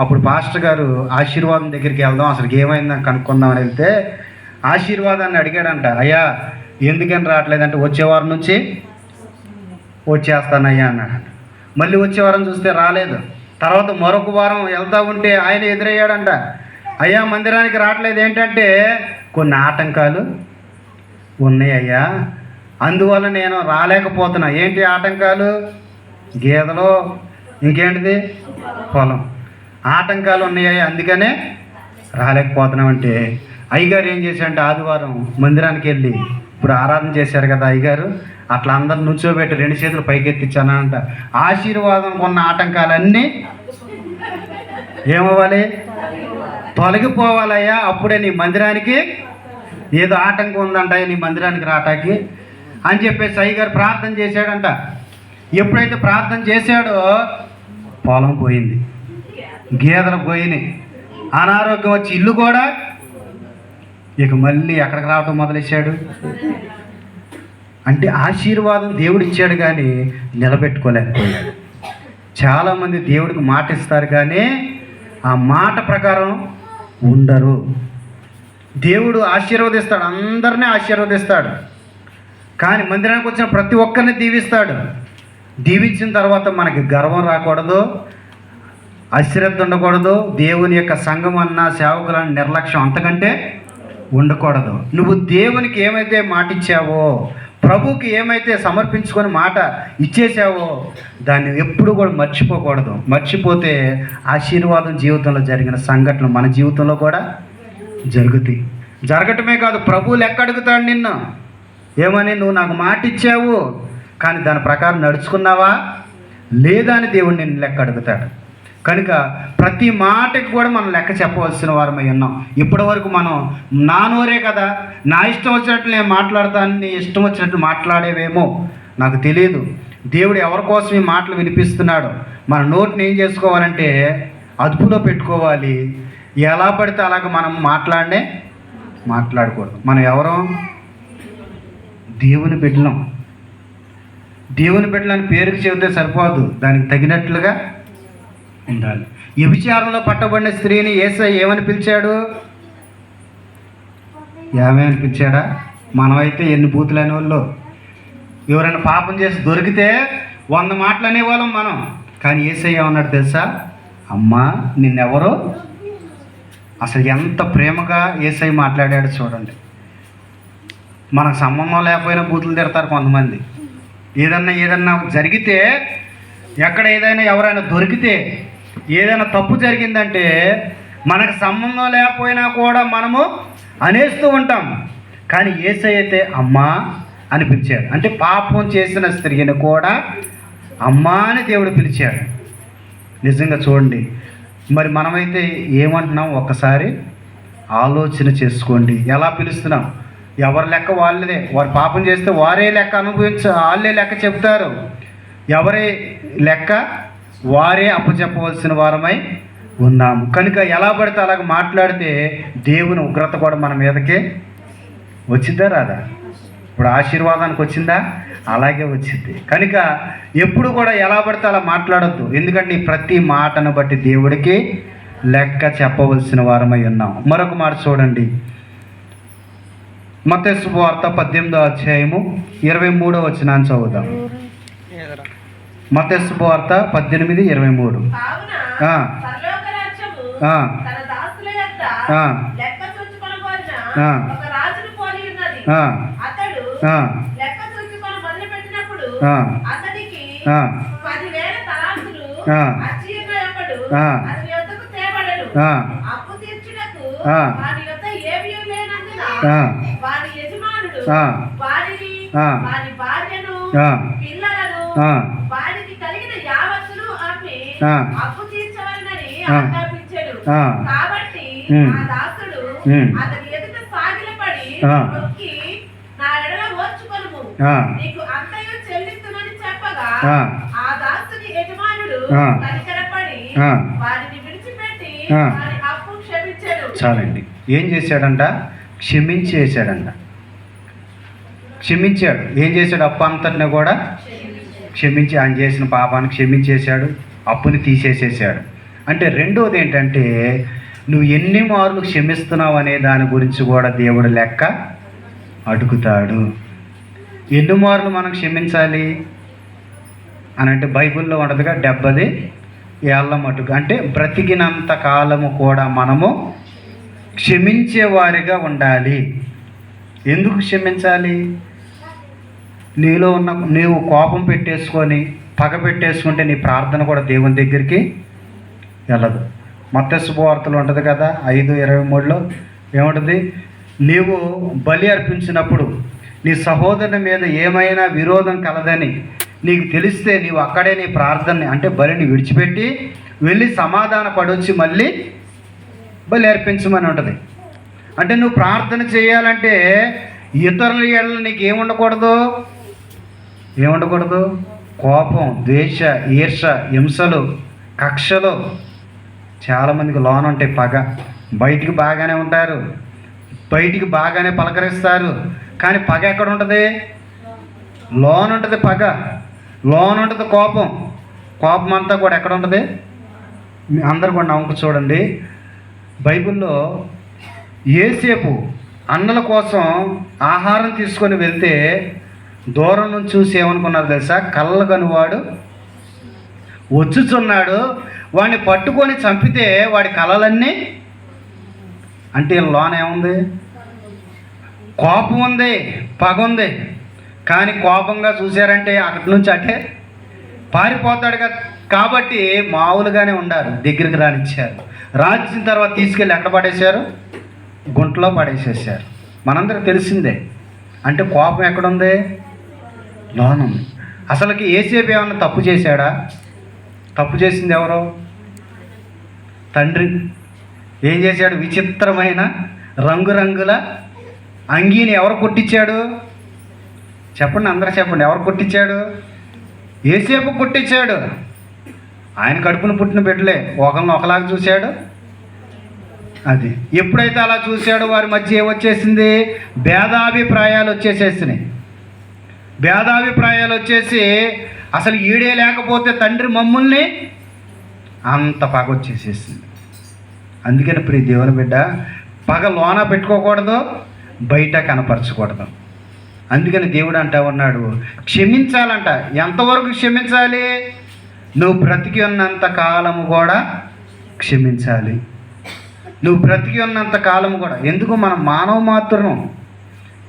అప్పుడు పాస్టర్ గారు ఆశీర్వాదం దగ్గరికి వెళ్దాం, అసలు ఏమైందని కనుక్కుందామని వెళ్తే ఆశీర్వాదాన్ని అడిగాడంట. అయ్యా ఎందుకని రావట్లేదంటే వచ్చే వారం నుంచి వచ్చేస్తానయ్యా అన్నాడు. మళ్ళీ వచ్చే వారం చూస్తే రాలేదు. తర్వాత మరొక వారం వెళ్తూ ఉంటే ఆయన ఎదురయ్యాడంట. అయ్యా మందిరానికి రావట్లేదు, ఏంటంటే కొన్ని ఆటంకాలు ఉన్నాయ్యా, అందువల్ల నేను రాలేకపోతున్నా. ఏంటి ఆటంకాలు? గేదెలు, ఇంకేంటిది పొలం, ఆటంకాలు ఉన్నాయ్యా, అందుకనే రాలేకపోతున్నామంటే అయ్యగారు ఏం చేశాడంటే ఆదివారం మందిరానికి వెళ్ళి, ఇప్పుడు ఆరాధన చేశారు కదా అయ్యగారు, అట్లా అందరు నుంచోబెట్టి 2 చేతులు పైకెత్తిచ్చానంట. ఆశీర్వాదం ఉన్న ఆటంకాలన్నీ ఏమవ్వాలి? తొలగిపోవాలయ్యా. అప్పుడే నీ మందిరానికి ఏదో ఆటంకం ఉందంట నీ మందిరానికి రావటానికి అని చెప్పేసి అయ్యగారు ప్రార్థన చేశాడంట. ఎప్పుడైతే ప్రార్థన చేశాడో పొలం పోయింది, గేదెలు పోయినాయి, అనారోగ్యం వచ్చి ఇల్లు కూడా ఇక మళ్ళీ ఎక్కడికి రావటం మొదలెట్టాడు. అంటే ఆశీర్వాదం దేవుడు ఇచ్చాడు కానీ నిలబెట్టుకోలేకపోయాడు. చాలామంది దేవుడికి మాట ఇస్తారు కానీ ఆ మాట ప్రకారం ఉండరు. దేవుడు ఆశీర్వదిస్తాడు, అందరినీ ఆశీర్వదిస్తాడు, కానీ మందిరానికి వచ్చిన ప్రతి ఒక్కరిని దీవిస్తాడు. దీవించిన తర్వాత మనకి గర్వం రాకూడదు, అశ్రద్ధ ఉండకూడదు, దేవుని యొక్క సంఘం అన్న సేవకులన్న నిర్లక్ష్యం అంతకంటే ఉండకూడదు. నువ్వు దేవునికి ఏమైతే మాట ఇచ్చావో, ప్రభువుకి ఏమైతే సమర్పించుకొని మాట ఇచ్చేసావో దాన్ని ఎప్పుడు కూడా మర్చిపోకూడదు. మర్చిపోతే ఆశీర్వాదం జీవితంలో జరిగిన సంఘటనలు మన జీవితంలో కూడా జరుగుతాయి. జరగటమే కాదు, ప్రభువు లెక్క అడుగుతాడు నిన్ను. ఏమని? నువ్వు నాకు మాట ఇచ్చావు కానీ దాని ప్రకారం నడుచుకున్నావా లేదా అని దేవుడు నిన్ను లెక్క అడుగుతాడు. కనుక ప్రతి మాటకి కూడా మనం లెక్క చెప్పవలసిన వారమై ఉన్నాం. ఇప్పటి వరకు మనం నా నోరే కదా, నా ఇష్టం వచ్చినట్లు నేను మాట్లాడతాను, నీ ఇష్టం వచ్చినట్లు మాట్లాడేవేమో నాకు తెలియదు. దేవుడు ఎవరి కోసం ఈ మాటలు వినిపిస్తున్నాడు. మన నోటిని ఏం చేసుకోవాలంటే అదుపులో పెట్టుకోవాలి. ఎలా పడితే అలాగ మనం మాట్లాడకూడదు. మనం ఎవరో దేవుని బిడ్డలం. దేవుని బిడ్డలని పేరుకి చెబితే సరిపోదు, దానికి తగినట్లుగా ఉండాలి. వ్యభిచారంలో పట్టబడిన స్త్రీని యేసయ్య ఏమని పిలిచాడు? ఏమని పిలిచాడా? మనమైతే ఎన్ని బూతులు అనేవాళ్ళు. ఎవరైనా పాపం చేసి దొరికితే 100 మాటలు అనేవాళ్ళం మనం. కానీ యేసయ్య ఏమన్నాడు తెలుసా? అమ్మా నిన్నెవరో, అసలు ఎంత ప్రేమగా యేసయ్య మాట్లాడాడు చూడండి. మనకు సంబంధం లేకపోయినా బూతులు తిడతారు కొంతమంది. ఏదన్నా జరిగితే, ఎక్కడ ఏదైనా ఎవరైనా దొరికితే, ఏదైనా తప్పు జరిగిందంటే మనకు సంబంధం లేకపోయినా కూడా మనము అనేస్తూ ఉంటాం. కానీ యేసయ్య అయితే అమ్మా అని పిలిచాడు. అంటే పాపం చేసిన స్త్రీని కూడా అమ్మా అని దేవుడు పిలిచాడు. నిజంగా చూడండి, మరి మనమైతే ఏమంటున్నాం ఒక్కసారి ఆలోచన చేసుకోండి. ఎలా పిలుస్తున్నాం? ఎవరి లెక్క వాళ్ళదే. వారు పాపం చేస్తే వారే లెక్క వాళ్ళే లెక్క చెప్తారు. ఎవరి లెక్క వారే అప్పచెప్పవలసిన వారమై ఉన్నాము. కనుక ఎలా పడితే అలాగ మాట్లాడితే దేవుని ఉగ్రత కూడా మన మీదకే వచ్చిందా రాదా? ఇప్పుడు ఆశీర్వాదానికి వచ్చిందా? అలాగే వచ్చింది. కనుక ఎప్పుడు కూడా ఎలా పడితే అలా మాట్లాడొద్దు. ఎందుకంటే ప్రతి మాటను బట్టి దేవుడికి లెక్క చెప్పవలసిన వారమై ఉన్నాం. మరొక మాట చూడండి, మత్తయి సువార్త 18వ అధ్యాయము 23వ వచనాన్ని చదువుదాం. మత్తయి సువార్త 18:23. అప్పు తీర్చవలనని ఆజ్ఞాపించెను. కాబట్టి ఆ దాసుడు అతని ఎదుట సాగిలపడి మొక్కి, నా ఎడల ఓర్చుకొనుము, నీకు అంతయు చెల్లిస్తునని చెప్పగా ఆ దాసుని యజమానుడు కనికరపడి వారిని విడిచిపెట్టి వారి అప్పు క్షమించెను. చాలండి. ఏం చేశాడంట? క్షమించాడు. ఏం చేశాడు? అప్పు అంతటిని కూడా క్షమించి, ఆయన చేసిన పాపాన్ని క్షమించేశాడు, అప్పుని తీసేసేసాడు. అంటే రెండోది ఏంటంటే, నువ్వు ఎన్ని మార్లు క్షమిస్తున్నావు అనే దాని గురించి కూడా దేవుడు లెక్క అడుగుతాడు. ఎన్ని మార్లు మనం క్షమించాలి అని అంటే బైబిల్లో ఉండదుగా 70 ఏళ్ళ మటుకు. అంటే బ్రతికినంత కాలము కూడా మనము క్షమించేవారిగా ఉండాలి. ఎందుకు క్షమించాలి? నీవు కోపం పెట్టేసుకొని పగ పెట్టేసుకుంటే నీ ప్రార్థన కూడా దేవుని దగ్గరికి వెళ్ళదు. మత్తయి శుభవార్తలు ఉంటుంది కదా 5:23లో ఏముంటుంది? నీవు బలి అర్పించినప్పుడు నీ సహోదరుని మీద ఏమైనా విరోధం కలదని నీకు తెలిస్తే నీవు అక్కడే నీ ప్రార్థనని అంటే బలిని విడిచిపెట్టి వెళ్ళి సమాధాన పడొచ్చి మళ్ళీ బలి అర్పించమని ఉంటుంది. అంటే నువ్వు ప్రార్థన చేయాలంటే ఇతరుల ఏళ్ళ నీకు ఏముండకూడదు? కోపం, ద్వేష, ఈర్ష, హింసలు, కక్షలు. చాలామందికి లోన ఉంటాయి పగ. బయటికి బాగానే ఉంటారు, బయటికి బాగానే పలకరిస్తారు, కానీ పగ ఎక్కడ ఉంటుంది? లోన ఉంటుంది పగ, లోన ఉంటుంది కోపం. కోపం అంతా కూడా ఎక్కడ ఉంటుంది? అందరు కూడా నమ్మక చూడండి. బైబిల్లో యేసేపు అన్నల కోసం ఆహారం తీసుకొని వెళ్తే దూరం నుంచి చూసి ఏమనుకున్నారు తెలుసా? కళ్ళగని వాడు వచ్చుచున్నాడు, వాడిని పట్టుకొని చంపితే వాడి కళలన్నీ అంటే లోన ఏముంది? కోపం ఉంది, పగ ఉంది. కానీ కోపంగా చూశారంటే అక్కడి నుంచి అటే పారిపోతాడు కదా. కాబట్టి మామూలుగానే ఉండారు, దగ్గరికి రానిచ్చారు. రాసిన తర్వాత తీసుకెళ్ళి ఎక్కడ పడేశారు? గుంటలో పడేసేసారు. మనందరికి తెలిసిందే. అంటే కోపం ఎక్కడుంది? లోన ఉంది. అసలుకి యేసేపు ఏమన్నా తప్పు చేశాడా? తప్పు చేసింది ఎవరో? తండ్రి. ఏం చేశాడు? విచిత్రమైన రంగురంగుల అంగీని ఎవరు కుట్టించాడు? చెప్పండి, అందరూ చెప్పండి. ఎవరు కుట్టించాడు? యేసేపు కుట్టించాడు. ఆయన కడుపున పుట్టిన బిడ్డలే ఒకరిని ఒకలాగా చూశాడు. అది ఎప్పుడైతే అలా చూశాడో వారి మధ్య ఏమొచ్చేసింది? భేదాభిప్రాయాలు వచ్చేసేసినాయి. భేదాభిప్రాయాలు వచ్చేసి అసలు ఈడే లేకపోతే తండ్రి మమ్మల్ని అంత పగ వచ్చేసేసింది. అందుకని ప్రియ దేవుని బిడ్డ, పగ లోన పెట్టుకోకూడదు, బయట కనపరచకూడదు. అందుకని దేవుడు అంటా ఉన్నాడు, క్షమించాలంట. ఎంతవరకు క్షమించాలి? నువ్వు బ్రతికి ఉన్నంత కాలము కూడా క్షమించాలి. నువ్వు బ్రతికి ఉన్నంత కాలము కూడా. ఎందుకు? మనం మానవ మాత్రం,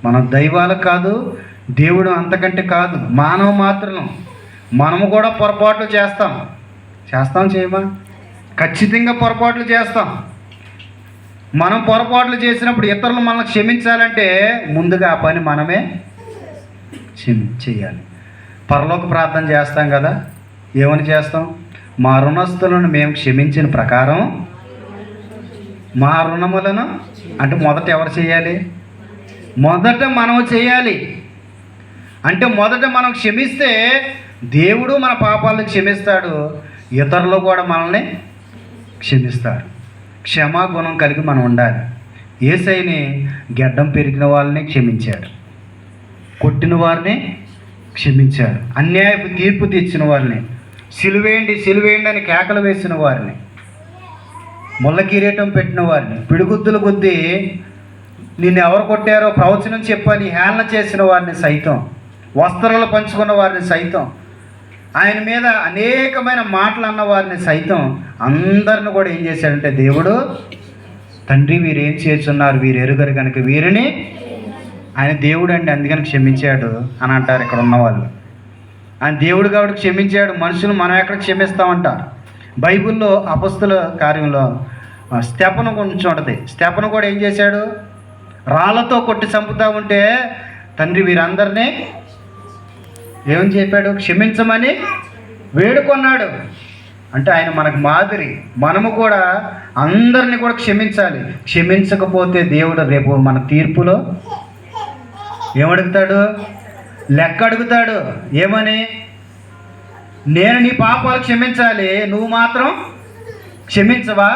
మనం దైవాలకు కాదు, దేవుడు అంతకంటే కాదు, మానవ మాత్రం. మనము కూడా పొరపాట్లు చేస్తాం చేయమా? ఖచ్చితంగా పొరపాట్లు చేస్తాం. మనం పొరపాట్లు చేసినప్పుడు ఇతరులు మనల్ని క్షమించాలంటే ముందుగా ఆ పని మనమే చేయాలి. పరలోక ప్రార్థన చేస్తాం కదా, ఏమని చేస్తాం? మా రుణస్తులను మేము క్షమించిన ప్రకారం మా రుణములను, అంటే మొదట ఎవరు చేయాలి? మొదట మనం చేయాలి. అంటే మొదట మనం క్షమిస్తే దేవుడు మన పాపాలను క్షమిస్తాడు, ఇతరులు కూడా మనల్ని క్షమిస్తారు. క్షమాగుణం కలిగి మనం ఉండాలి. యేసయ్యని గెడ్డం పెరిగిన వాళ్ళని క్షమించాడు, కొట్టిన వారిని క్షమించాడు, అన్యాయపు తీర్పు తెచ్చిన వారిని, సిలువేయండి అని కేకలు వేసిన వారిని, ముళ్ళ కిరీటం పెట్టిన వారిని, పిడిగుద్దులు గుద్ది నిన్ను ఎవరు కొట్టారో ప్రవచనం చెప్పని హేళన చేసిన వారిని సైతం, వస్త్రాలు పంచుకున్న వారిని సైతం, ఆయన మీద అనేకమైన మాటలు అన్న వారిని సైతం, అందరిని కూడా ఏం చేశాడంటే దేవుడు, తండ్రి వీరు ఏం చేస్తున్నారు, వీరు ఎరుగరు కనుక వీరిని, ఆయన దేవుడు అండి అందుకని క్షమించాడు అని అంటారు ఇక్కడ ఉన్నవాళ్ళు. ఆయన దేవుడు కాబట్టి క్షమించాడు. మనుషులు మనం ఎక్కడ క్షమిస్తామంటారు. బైబిల్లో అపొస్తలుల కార్యంలో స్తెఫను కొంచెం ఉంటుంది. స్తెఫను కూడా ఏం చేశాడు? రాళ్ళతో కొట్టి చంపుతా ఉంటే తండ్రి వీరందరినీ ఏమని చెప్పాడు? క్షమించమని వేడుకొన్నాడు. అంటే ఆయన మనకు మాదిరి. మనము కూడా అందరినీ కూడా క్షమించాలి. క్షమించకపోతే దేవుడు రేపు మన తీర్పులో ఏమడుగుతాడు? లెక్క అడుగుతాడు. ఏమని? నేను నీ పాపాలు క్షమించాలి, నువ్వు మాత్రం క్షమించవా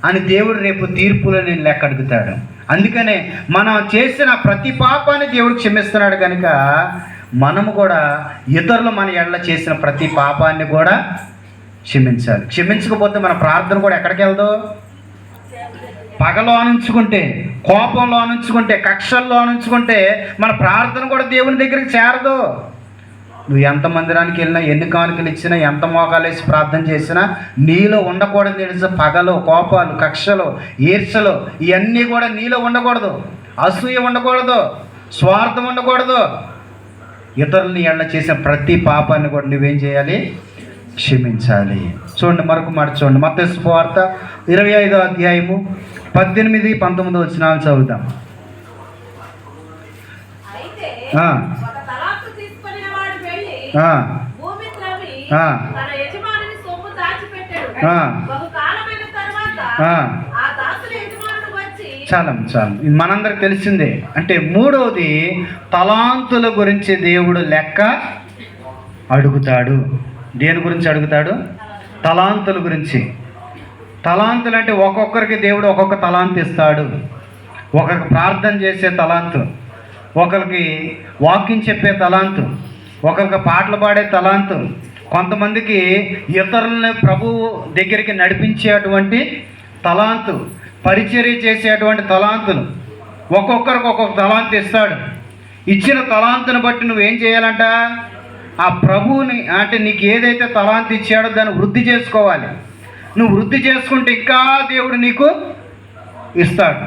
అని దేవుడు రేపు తీర్పులో నేను లెక్క అడుగుతాడు. అందుకనే మనం చేసిన ప్రతి పాపాన్ని దేవుడు క్షమిస్తున్నాడు కనుక మనము కూడా ఇతరులు మన ఎడల చేసిన ప్రతి పాపాన్ని కూడా క్షమించాలి. క్షమించకపోతే మన ప్రార్థన కూడా ఎక్కడికి వెళ్దో? పగలో ఉంచుకుంటే, కోపంలో ఉంచుకుంటే, కక్షల్లో ఉంచుకుంటే మన ప్రార్థన కూడా దేవుని దగ్గరికి చేరదు. నువ్వు ఎంత మందిరానికి వెళ్ళినా, ఎన్ని కానుకలు ఇచ్చినా, ఎంత మోకాలు వేసి ప్రార్థన చేసినా నీలో ఉండకూడదు తెలుసు. పగలు, కోపాలు, కక్షలు, ఈర్షలు ఇవన్నీ కూడా నీలో ఉండకూడదు. అసూయ ఉండకూడదు, స్వార్థం ఉండకూడదు. ఇతరులని ఎళ్ళ చేసిన ప్రతి పాపాన్ని కూడా నువ్వేం చేయాలి? క్షమించాలి. చూడండి, మరొక మాట చూడండి. మత్తయి సువార్త 25వ అధ్యాయము 18, 19 వచనాలు చదువుదాం. అయితే ఆ, ఒక తలాంతు తీసుకొనిన వాడు వెళ్ళి ఆ, భూమి త్రవ్వి ఆ, తన యజమానుని సొమ్ము దాచిపెట్టాడు. ఆ. బహుకాలమైన తర్వాత ఆ. ఆ దాసుని యజమానుడు వచ్చి చాలు ఇది మనందరికి తెలిసిందే. అంటే మూడవది, తలాంతుల గురించి దేవుడు లెక్క అడుగుతాడు. దేని గురించి అడుగుతాడు? తలాంతుల గురించి. తలాంతులు అంటే ఒక్కొక్కరికి దేవుడు ఒక్కొక్క తలాంతు ఇస్తాడు. ఒకరికి ప్రార్థన చేసే తలాంతు, ఒకరికి వాక్యం చెప్పే తలాంతు, ఒకరికి పాటలు పాడే తలాంతు, కొంతమందికి ఇతరులని ప్రభువు దగ్గరికి నడిపించేటువంటి తలాంతు, పరిచర్య చేసేటువంటి తలాంతులు. ఒక్కొక్కరికి ఒక్కొక్క తలాంతు ఇస్తాడు. ఇచ్చిన తలాంతుని బట్టి నువ్వేం చేయాలంట? ఆ ప్రభువుని, అంటే నీకు ఏదైతే తలాంతు ఇచ్చాడో దాన్ని వృద్ధి చేసుకోవాలి. నువ్వు వృద్ధి చేసుకుంటే ఇంకా దేవుడు నీకు ఇస్తాడు.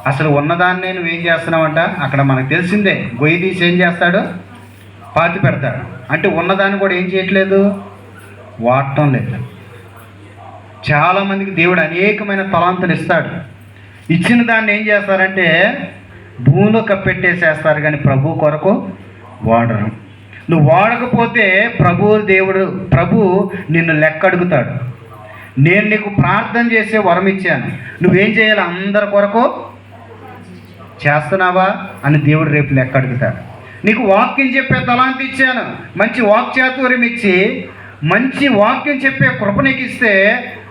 అసలు ఉన్నదాన్నే నువ్వేం చేస్తున్నావంట? అక్కడ మనకు తెలిసిందే, గొయ్యి తీసి ఏం చేస్తాడు? పాతి పెడతాడు. అంటే ఉన్నదాన్ని కూడా ఏం చేయట్లేదు, వాడటం లేదు. చాలామందికి దేవుడు అనేకమైన తలాంతులు ఇస్తాడు. ఇచ్చిన దాన్ని ఏం చేస్తారంటే భూమిలో కప్పెట్టేసేస్తారు, కానీ ప్రభు కొరకు వాడరు. నువ్వు వాడకపోతే ప్రభు నిన్ను లెక్క అడుగుతాడు. నేను నీకు ప్రార్థన చేసే వరం ఇచ్చాను, నువ్వేం చేయాలి? అందరి కొరకు చేస్తున్నావా అని దేవుడు రేపు లెక్క అడుగుతాడు. నీకు వాక్యం చెప్పే తలాంతి ఇచ్చాను, మంచి వాక్చాతుర్యం ఇచ్చి మంచి వాక్యం చెప్పే కృప నీకు ఇస్తే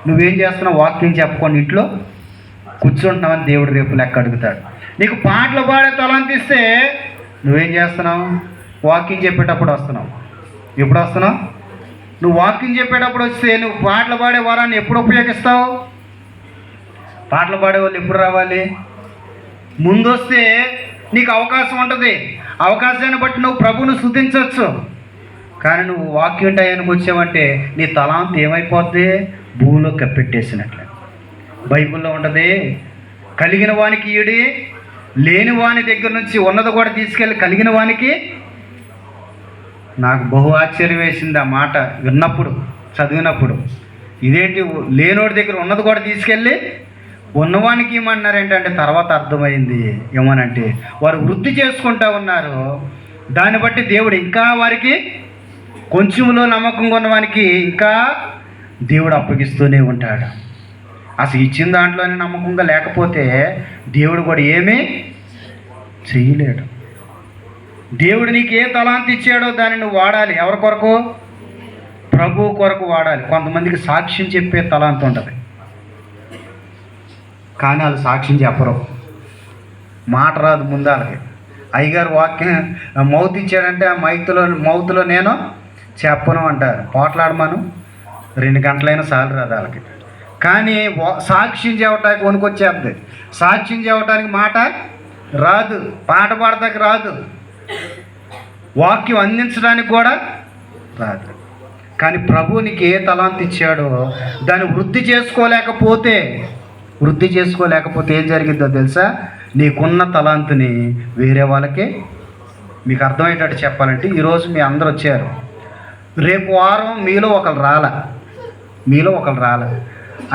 నువ్వేం చేస్తున్నావు? వాక్యం చెప్పుకొని ఇంట్లో కూర్చుంటున్నావని దేవుడు రేపు లెక్క అడుగుతాడు. నీకు పాటలు పాడే తలాంతి ఇస్తే నువ్వేం చేస్తున్నావు? వాక్యం చెప్పేటప్పుడు వస్తున్నావు. ఎప్పుడు వస్తున్నావు? నువ్వు వాక్యం చెప్పేటప్పుడు వస్తే నువ్వు పాటలు పాడే వరాన్ని ఎప్పుడు ఉపయోగిస్తావు? పాటలు పాడే వాళ్ళు ఎప్పుడు రావాలి? ముందు వస్తే నీకు అవకాశం ఉంటుంది. అవకాశాన్ని బట్టి నువ్వు ప్రభువును స్తుతించవచ్చు. కానీ నువ్వు వాక్యం టయానికి వచ్చావంటే నీ తలాంతు ఏమైపోద్ది? భూమిలో కప్పెట్టేసినట్లే. బైబిల్లో ఉంటుంది, కలిగిన వానికి ఈడి, లేని వాని దగ్గర నుంచి ఉన్నది కూడా తీసుకెళ్ళి కలిగిన వానికి. నాకు బహు ఆశ్చర్యం వేసింది ఆ మాట విన్నప్పుడు, చదివినప్పుడు. ఇదేంటి, లేనోడి దగ్గర ఉన్నది కూడా తీసుకెళ్ళి ఉన్నవానికి ఏమన్నారు ఏంటంటే తర్వాత అర్థమైంది. ఏమనంటే వారు వృద్ధి చేసుకుంటా ఉన్నారు. దాన్ని బట్టి దేవుడు ఇంకా వారికి, కొంచెంలో నమ్మకంగా ఉన్నవానికి ఇంకా దేవుడు అప్పగిస్తూనే ఉంటాడు. అసలు ఇచ్చిన దాంట్లోనే నమ్మకంగా లేకపోతే దేవుడు కూడా ఏమీ చేయలేడు. దేవుడు నీకు ఏ తలాంతి ఇచ్చాడో దాన్ని నువ్వు వాడాలి. ఎవరి కొరకు? ప్రభు కొరకు వాడాలి. కొంతమందికి సాక్ష్యం చెప్పే తలాంతి ఉంటుంది, కానీ వాళ్ళు సాక్ష్యం చెప్పరు. మాట రాదు ముందు వాళ్ళకి. అయ్యగారు వాక్యం మౌత్ ఇచ్చాడంటే ఆ మౌత్లో నేను చెప్పను అంటారు. పోట్లాడమను 2 గంటలైనా సాలు రాదు వాళ్ళకి. కానీ సాక్ష్యం చెప్పడానికి వణుకొచ్చేస్తుంది. సాక్ష్యం చెప్పడానికి మాట రాదు, పాట పాడటానికి రాదు, వాక్యం అందించడానికి కూడా రాదు. కానీ ప్రభు నీకు ఏ తలాంతి ఇచ్చాడో దాన్ని వృద్ధి చేసుకోలేకపోతే ఏం జరిగిద్దో తెలుసా? నీకున్న తలాంతుని వేరే వాళ్ళకి, మీకు అర్థమయ్యేటట్టు చెప్పాలంటే, ఈరోజు మీ అందరూ వచ్చారు, రేపు వారం మీలో ఒకరు రాల,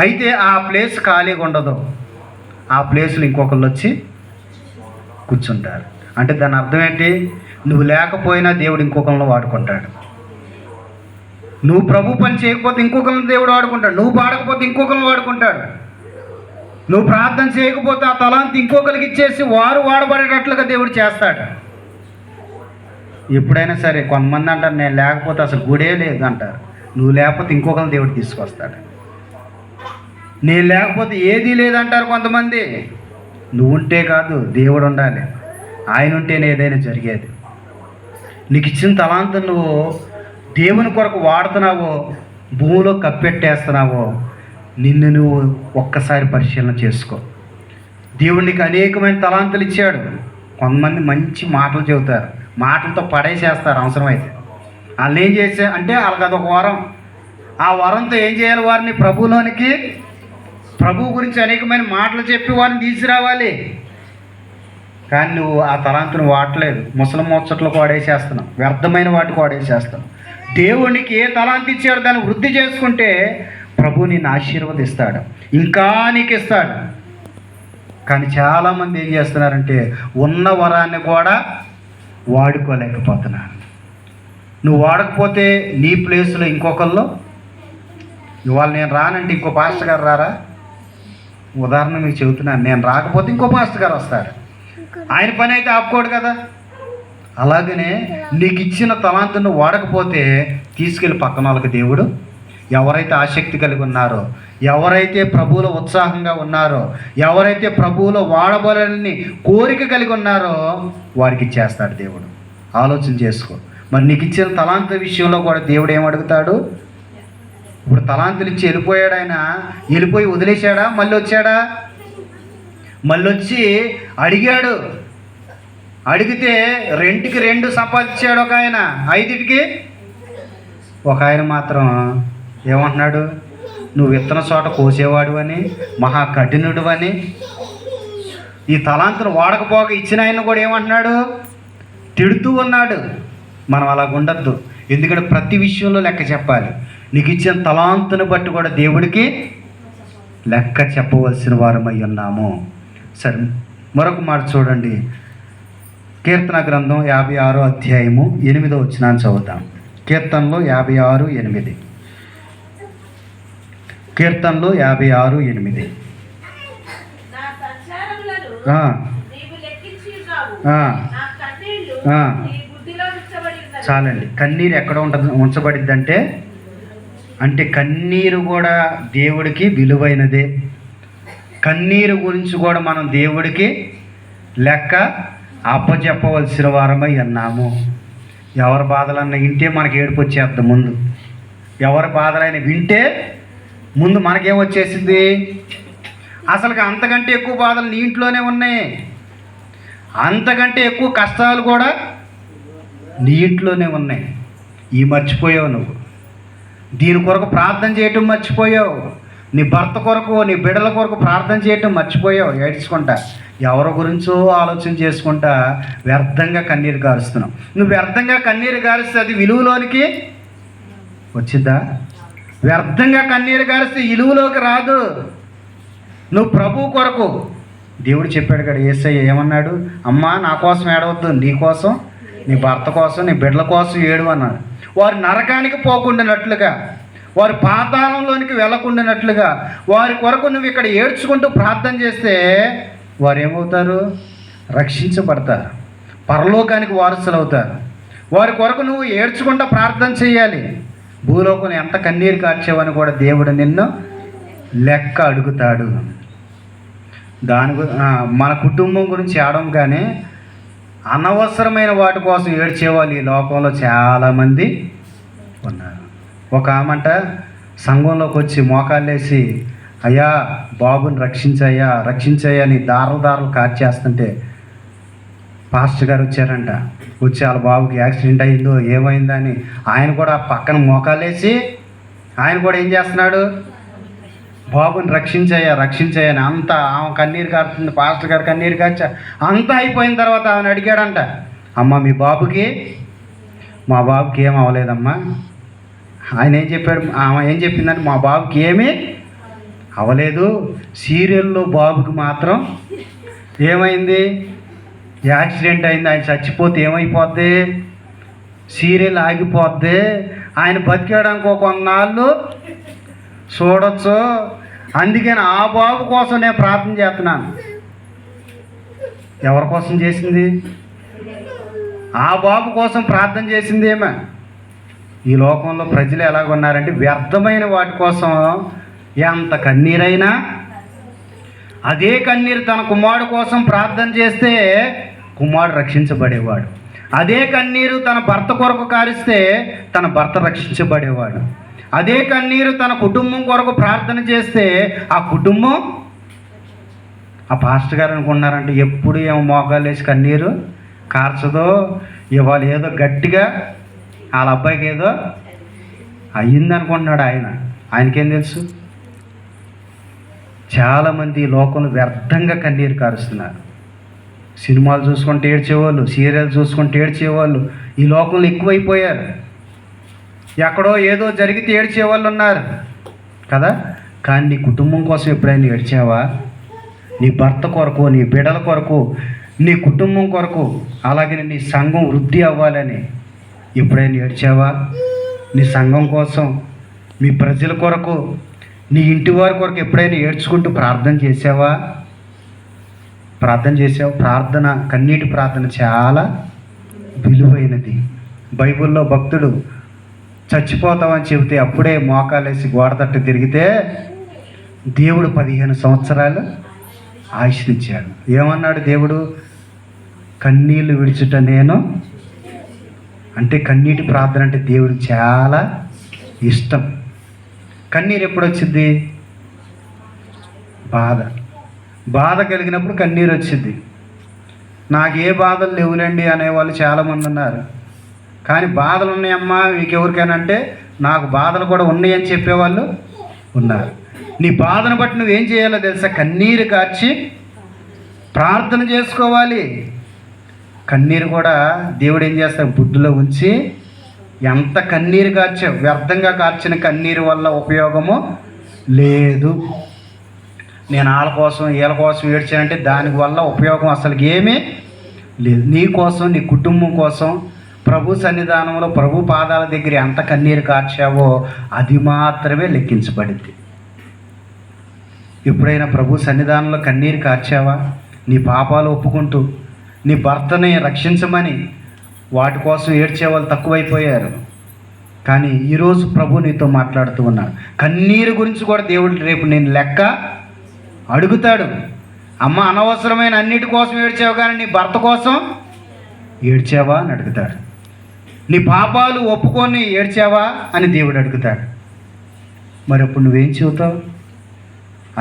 అయితే ఆ ప్లేస్ ఖాళీగా ఉండదు. ఆ ప్లేస్లో ఇంకొకళ్ళు వచ్చి కూర్చుంటారు. అంటే దాని అర్థం ఏంటి? నువ్వు లేకపోయినా దేవుడు ఇంకొకరిని వాడుకుంటాడు. నువ్వు ప్రభు పని చేయకపోతే ఇంకొకరిని దేవుడు వాడుకుంటాడు. నువ్వు పాడకపోతే ఇంకొకరిని వాడుకుంటాడు. నువ్వు ప్రార్థన చేయకపోతే ఆ తలాంతి ఇంకొకరికి ఇచ్చేసి వారు వాడబడేటట్లుగా దేవుడు చేస్తాడు. ఎప్పుడైనా సరే కొంతమంది అంటారు, నేను లేకపోతే అసలు గుడే లేదు అంటారు. నువ్వు లేకపోతే ఇంకొకరిని దేవుడు తీసుకొస్తాడు. నేను లేకపోతే ఏదీ లేదంటారు కొంతమంది. నువ్వు ఉంటే కాదు, దేవుడు ఉండాలి. ఆయన ఉంటేనే ఏదైనా జరిగేది. నీకు ఇచ్చిన తలాంతు నువ్వు దేవుని కొరకు వాడుతున్నావో, భూమిలో కప్పెట్టేస్తున్నావో, నిన్ను నువ్వు ఒక్కసారి పరిశీలన చేసుకో. దేవునికి అనేకమైన తలాంతులు ఇచ్చాడు. కొంతమంది మంచి మాటలు చెబుతారు, మాటలతో పడేసేస్తారు అవసరమైతే. వాళ్ళు ఏం చేసే అంటే వాళ్ళకి అదొక వరం. ఆ వరంతో ఏం చేయాలి? వారిని ప్రభువులోనికి, ప్రభువు గురించి అనేకమైన మాటలు చెప్పి వారిని తీసుకురావాలి. కానీ నువ్వు ఆ తలాంతును వాడలేదు, ముసలి ముచ్చట్లకు వాడేసేస్తున్నావు, వ్యర్థమైన వాటికి వాడేసేస్తున్నావు. దేవునికి ఏ తలాంతి ఇచ్చాడు దాన్ని వృద్ధి చేసుకుంటే ప్రభు నిన్ను ఆశీర్వదిస్తాడు, ఇంకా నీకు ఇస్తాడు. కానీ చాలామంది ఏం చేస్తున్నారంటే ఉన్న వరాన్ని కూడా వాడుకోలేకపోతున్నారు. నువ్వు వాడకపోతే నీ ప్లేస్లో ఇంకొకళ్ళు, ఇవాళ నేను రానంటే ఇంకో పాస్టర్ గారు రారా? ఉదాహరణ మీకు చెబుతున్నాను, నేను రాకపోతే ఇంకో పాస్టర్ గారు వస్తారు. ఆయన పని అయితే ఆపుకోడు కదా. అలాగనే నీకు ఇచ్చిన తలాంతును వాడకపోతే తీసుకెళ్ళి పక్కన వాళ్ళకి దేవుడు, ఎవరైతే ఆసక్తి కలిగి ఉన్నారో, ఎవరైతే ప్రభువులో ఉత్సాహంగా ఉన్నారో, ఎవరైతే ప్రభువులో వాడబడాలని కోరిక కలిగి ఉన్నారో వారికి ఇచ్చేస్తాడు దేవుడు. ఆలోచన చేసుకో. మరి నీకు ఇచ్చిన తలాంత విషయంలో కూడా దేవుడు ఏమడుగుతాడు? ఇప్పుడు తలాంతులు ఇచ్చి వెళ్ళిపోయాడు ఆయన, వెళ్ళిపోయి వదిలేశాడా? మళ్ళీ వచ్చాడా? మళ్ళీ వచ్చి అడిగాడు. అడిగితే 2కి 2 సంపాదించాడు ఒక ఆయన, 5కి ఒక ఆయన మాత్రం ఏమంటున్నాడు? నువ్వు విత్తన చోట కోసేవాడు అని, మహా కఠినుడు అని. ఈ తలాంతును వాడకపోక ఇచ్చిన ఆయన కూడా ఏమంటున్నాడు? తిడుతూ ఉన్నాడు. మనం అలాగ ఉండద్దు. ఎందుకంటే ప్రతి విషయంలో లెక్క చెప్పాలి. నీకు ఇచ్చిన తలాంతును బట్టి కూడా దేవుడికి లెక్క చెప్పవలసిన వారమై ఉన్నాము. సరే, మరొక మాట చూడండి. కీర్తన గ్రంథం 56వ అధ్యాయము 8వ వచనాన్ని చదువుతాం. కీర్తనలో 56:8. కీర్తనలో 56:8. నా సంచారములను ఆ, నీవు లెక్కించి ఉన్నావు. ఆ, నా కన్నీళ్లు ఆ. నీ బుద్ధిలో ఉంచబడి ఉన్నవి. చాలండి. కన్నీరు ఎక్కడ ఉంచబడిద్దంటే, అంటే కన్నీరు కూడా దేవుడికి విలువైనదే. కన్నీరు గురించి కూడా మనం దేవుడికి లెక్క అప్పచెప్పవలసిన వారమై ఉన్నాము. ఎవరి బాధలన్నా వింటే మనకి ఏడుపు వచ్చేద్దాం ముందు. ఎవరి బాధలైనా వింటే ముందు మనకేమొచ్చేసింది? అసలుకి అంతకంటే ఎక్కువ బాధలు నీ ఇంట్లోనే ఉన్నాయి, అంతకంటే ఎక్కువ కష్టాలు కూడా నీ ఇంట్లోనే ఉన్నాయి. ఈ మర్చిపోయావు నువ్వు. దీని కొరకు ప్రార్థన చేయటం మర్చిపోయావు. నీ భర్త కొరకు, నీ బిడ్డల కొరకు ప్రార్థన చేయటం మర్చిపోయావు. ఏడ్చుకుంటా, ఎవరి గురించో ఆలోచన చేసుకుంటా వ్యర్థంగా కన్నీరు గారుస్తున్నావు. నువ్వు వ్యర్థంగా కన్నీరు గారిస్తే అది విలువలోనికి వచ్చిద్దా? వ్యర్థంగా కన్నీరు గారిస్తే విలువలోకి రాదు. నువ్వు ప్రభు కొరకు, దేవుడు చెప్పాడు కదా, యేసయ్య ఏమన్నాడు? అమ్మా నా కోసం ఏడవద్దు, నీ కోసం, నీ భర్త కోసం, నీ బిడ్డల కోసం ఏడు అన్నాడు. వారు నరకానికి పోకుండానట్లుగా, వారు పాతాళంలోనికి వెళ్ళకుండానట్లుగా వారి కొరకు నువ్వు ఇక్కడ ఏడ్చుకుంటూ ప్రార్థన చేస్తే వారు ఏమవుతారు? రక్షించబడతారు, పరలోకానికి వారసులు అవుతారు. వారి కొరకు నువ్వు ఏడ్చుకుంటూ ప్రార్థన చేయాలి. భూలోకం ఎంత కన్నీరు కార్చావని కూడా దేవుడు నిన్ను లెక్క అడుగుతాడు. మన కుటుంబం గురించి ఏడవం, కానీ అనవసరమైన వాటి కోసం ఏడ్చేవాళ్ళు ఈ లోకంలో చాలామంది ఉన్నారు. ఒక ఆమంట సంఘంలోకి వచ్చి మోకాళ్ళేసి, అయ్యా బాబుని రక్షించయ్యా, రక్షించయ్యా నీ దారులు కార్చేస్తుంటే పాస్టర్ గారు వచ్చారంట. వచ్చి వాళ్ళ బాబుకి యాక్సిడెంట్ అయిందో ఏమైందో అని ఆయన కూడా పక్కన మోకాలేసి ఆయన కూడా ఏం చేస్తున్నాడు? బాబుని రక్షించయ్యా, రక్షించయ్యా అని. అంతా ఆమె కన్నీరు కారుతుంది, పాస్టర్ గారు కన్నీరు కార్చా. అంతా అయిపోయిన తర్వాత ఆమెను అడిగాడంట, అమ్మ మీ బాబుకి? మా బాబుకి ఏం అవ్వలేదమ్మా. ఆయన ఏం చెప్పాడు? ఆమె ఏం చెప్పిందంటే, మా బాబుకి ఏమీ అవ్వలేదు, సీరియల్లో బాబుకి మాత్రం ఏమైంది? యాక్సిడెంట్ అయింది. ఆయన చచ్చిపోతే ఏమైపోద్ది? సీరియల్ ఆగిపోద్ది. ఆయన బతికేయడానికి ఒక కొన్నాళ్ళు చూడొచ్చు. అందుకని ఆ బాబు కోసం నేను ప్రార్థన చేస్తున్నాను. ఎవరి కోసం చేసింది? ఆ బాబు కోసం ప్రార్థన చేసింది ఏమో. ఈ లోకంలో ప్రజలు ఎలాగున్నారంటే వ్యర్థమైన వాటి కోసం ఎంత కన్నీరైనా, అదే కన్నీరు తన కుమారుడు కోసం ప్రార్థన చేస్తే కుమారుడు రక్షించబడేవాడు. అదే కన్నీరు తన భర్త కొరకు కారిస్తే తన భర్త రక్షించబడేవాడు. అదే కన్నీరు తన కుటుంబం కొరకు ప్రార్థన చేస్తే ఆ ఆ పాస్టర్ గారు అనుకుంటున్నారంటే ఎప్పుడు ఏమో మోకాలు వేసి కన్నీరు కార్చదో, ఇవాళ ఏదో గట్టిగా వాళ్ళ అబ్బాయికి ఏదో అయ్యింది అనుకుంటున్నాడు ఆయనకేం తెలుసు. చాలామంది ఈ లోకంలో వ్యర్థంగా కన్నీరు కారుస్తున్నారు. సినిమాలు చూసుకుంటూ ఏడ్చేవాళ్ళు, సీరియల్ చూసుకుంటూ ఏడ్చేవాళ్ళు ఈ లోకంలో ఎక్కువైపోయారు. ఎక్కడో ఏదో జరిగితే ఏడ్చేవాళ్ళు ఉన్నారు కదా. కానీ నీ కుటుంబం కోసం ఎప్పుడైనా ఏడ్చావా? నీ భర్త కొరకు, నీ బిడ్డల కొరకు, నీ కుటుంబం కొరకు, అలాగే నీ సంఘం వృద్ధి అవ్వాలని ఎప్పుడైనా ఏడ్చావా? నీ సంఘం కోసం, మీ ప్రజల కొరకు, నీ ఇంటి వారి కొరకు ఎప్పుడైనా ఏడ్చుకుంటూ ప్రార్థన చేసావా? ప్రార్థన, కన్నీటి ప్రార్థన చాలా విలువైనది. బైబిల్లో భక్తుడు చచ్చిపోతామని చెబితే అప్పుడే మోకాలేసి గోడ తట్టు తిరిగితే దేవుడు 15 సంవత్సరాలు ఆయుష్నిచ్చాడు. ఏమన్నాడు దేవుడు? కన్నీళ్ళు విడిచుట నేను, అంటే కన్నీటి ప్రార్థన అంటే దేవుడికి చాలా ఇష్టం. కన్నీరు ఎప్పుడు వచ్చింది? బాధ కలిగినప్పుడు కన్నీరు వచ్చింది. నాకు ఏ బాధలు లేవులేండి అనేవాళ్ళు చాలామంది ఉన్నారు. కానీ బాధలు ఉన్నాయమ్మా మీకు ఎవరికైనా అంటే నాకు బాధలు కూడా ఉన్నాయని చెప్పేవాళ్ళు ఉన్నారు. నీ బాధను బట్టి నువ్వేం చేయాలో తెలుసా? కన్నీరు కార్చి ప్రార్థన చేసుకోవాలి. కన్నీరు కూడా దేవుడు ఏం చేస్తాడు? బుడ్డులో ఉంచి ఎంత కన్నీరు కార్చావు, వ్యర్థంగా కార్చిన కన్నీరు వల్ల ఉపయోగము లేదు. నేను వాళ్ళ కోసం వీళ్ళ కోసం ఏడ్చానంటే దాని వల్ల ఉపయోగం అసలు ఏమీ లేదు. నీ కోసం, నీ కుటుంబం కోసం ప్రభు సన్నిధానంలో, ప్రభు పాదాల దగ్గర ఎంత కన్నీరు కార్చావో అది మాత్రమే లెక్కించబడింది. ఎప్పుడైనా ప్రభు సన్నిధానంలో కన్నీరు కార్చావా? నీ పాపాలు ఒప్పుకుంటూ నీ భర్తని రక్షించమని వాటి కోసం ఏడ్చేవాళ్ళు తక్కువైపోయారు. కానీ ఈరోజు ప్రభు నీతో మాట్లాడుతూ ఉన్నాడు. కన్నీరు గురించి కూడా దేవుడు రేపు నేను లెక్క అడుగుతాడు. అమ్మ, అనవసరమైన అన్నిటి కోసం ఏడ్చావు కానీ నీ భర్త కోసం ఏడ్చావా అని అడుగుతాడు. నీ పాపాలు ఒప్పుకొని ఏడ్చావా అని దేవుడు అడుగుతాడు. మరి అప్పుడు నువ్వేం చెబుతావు?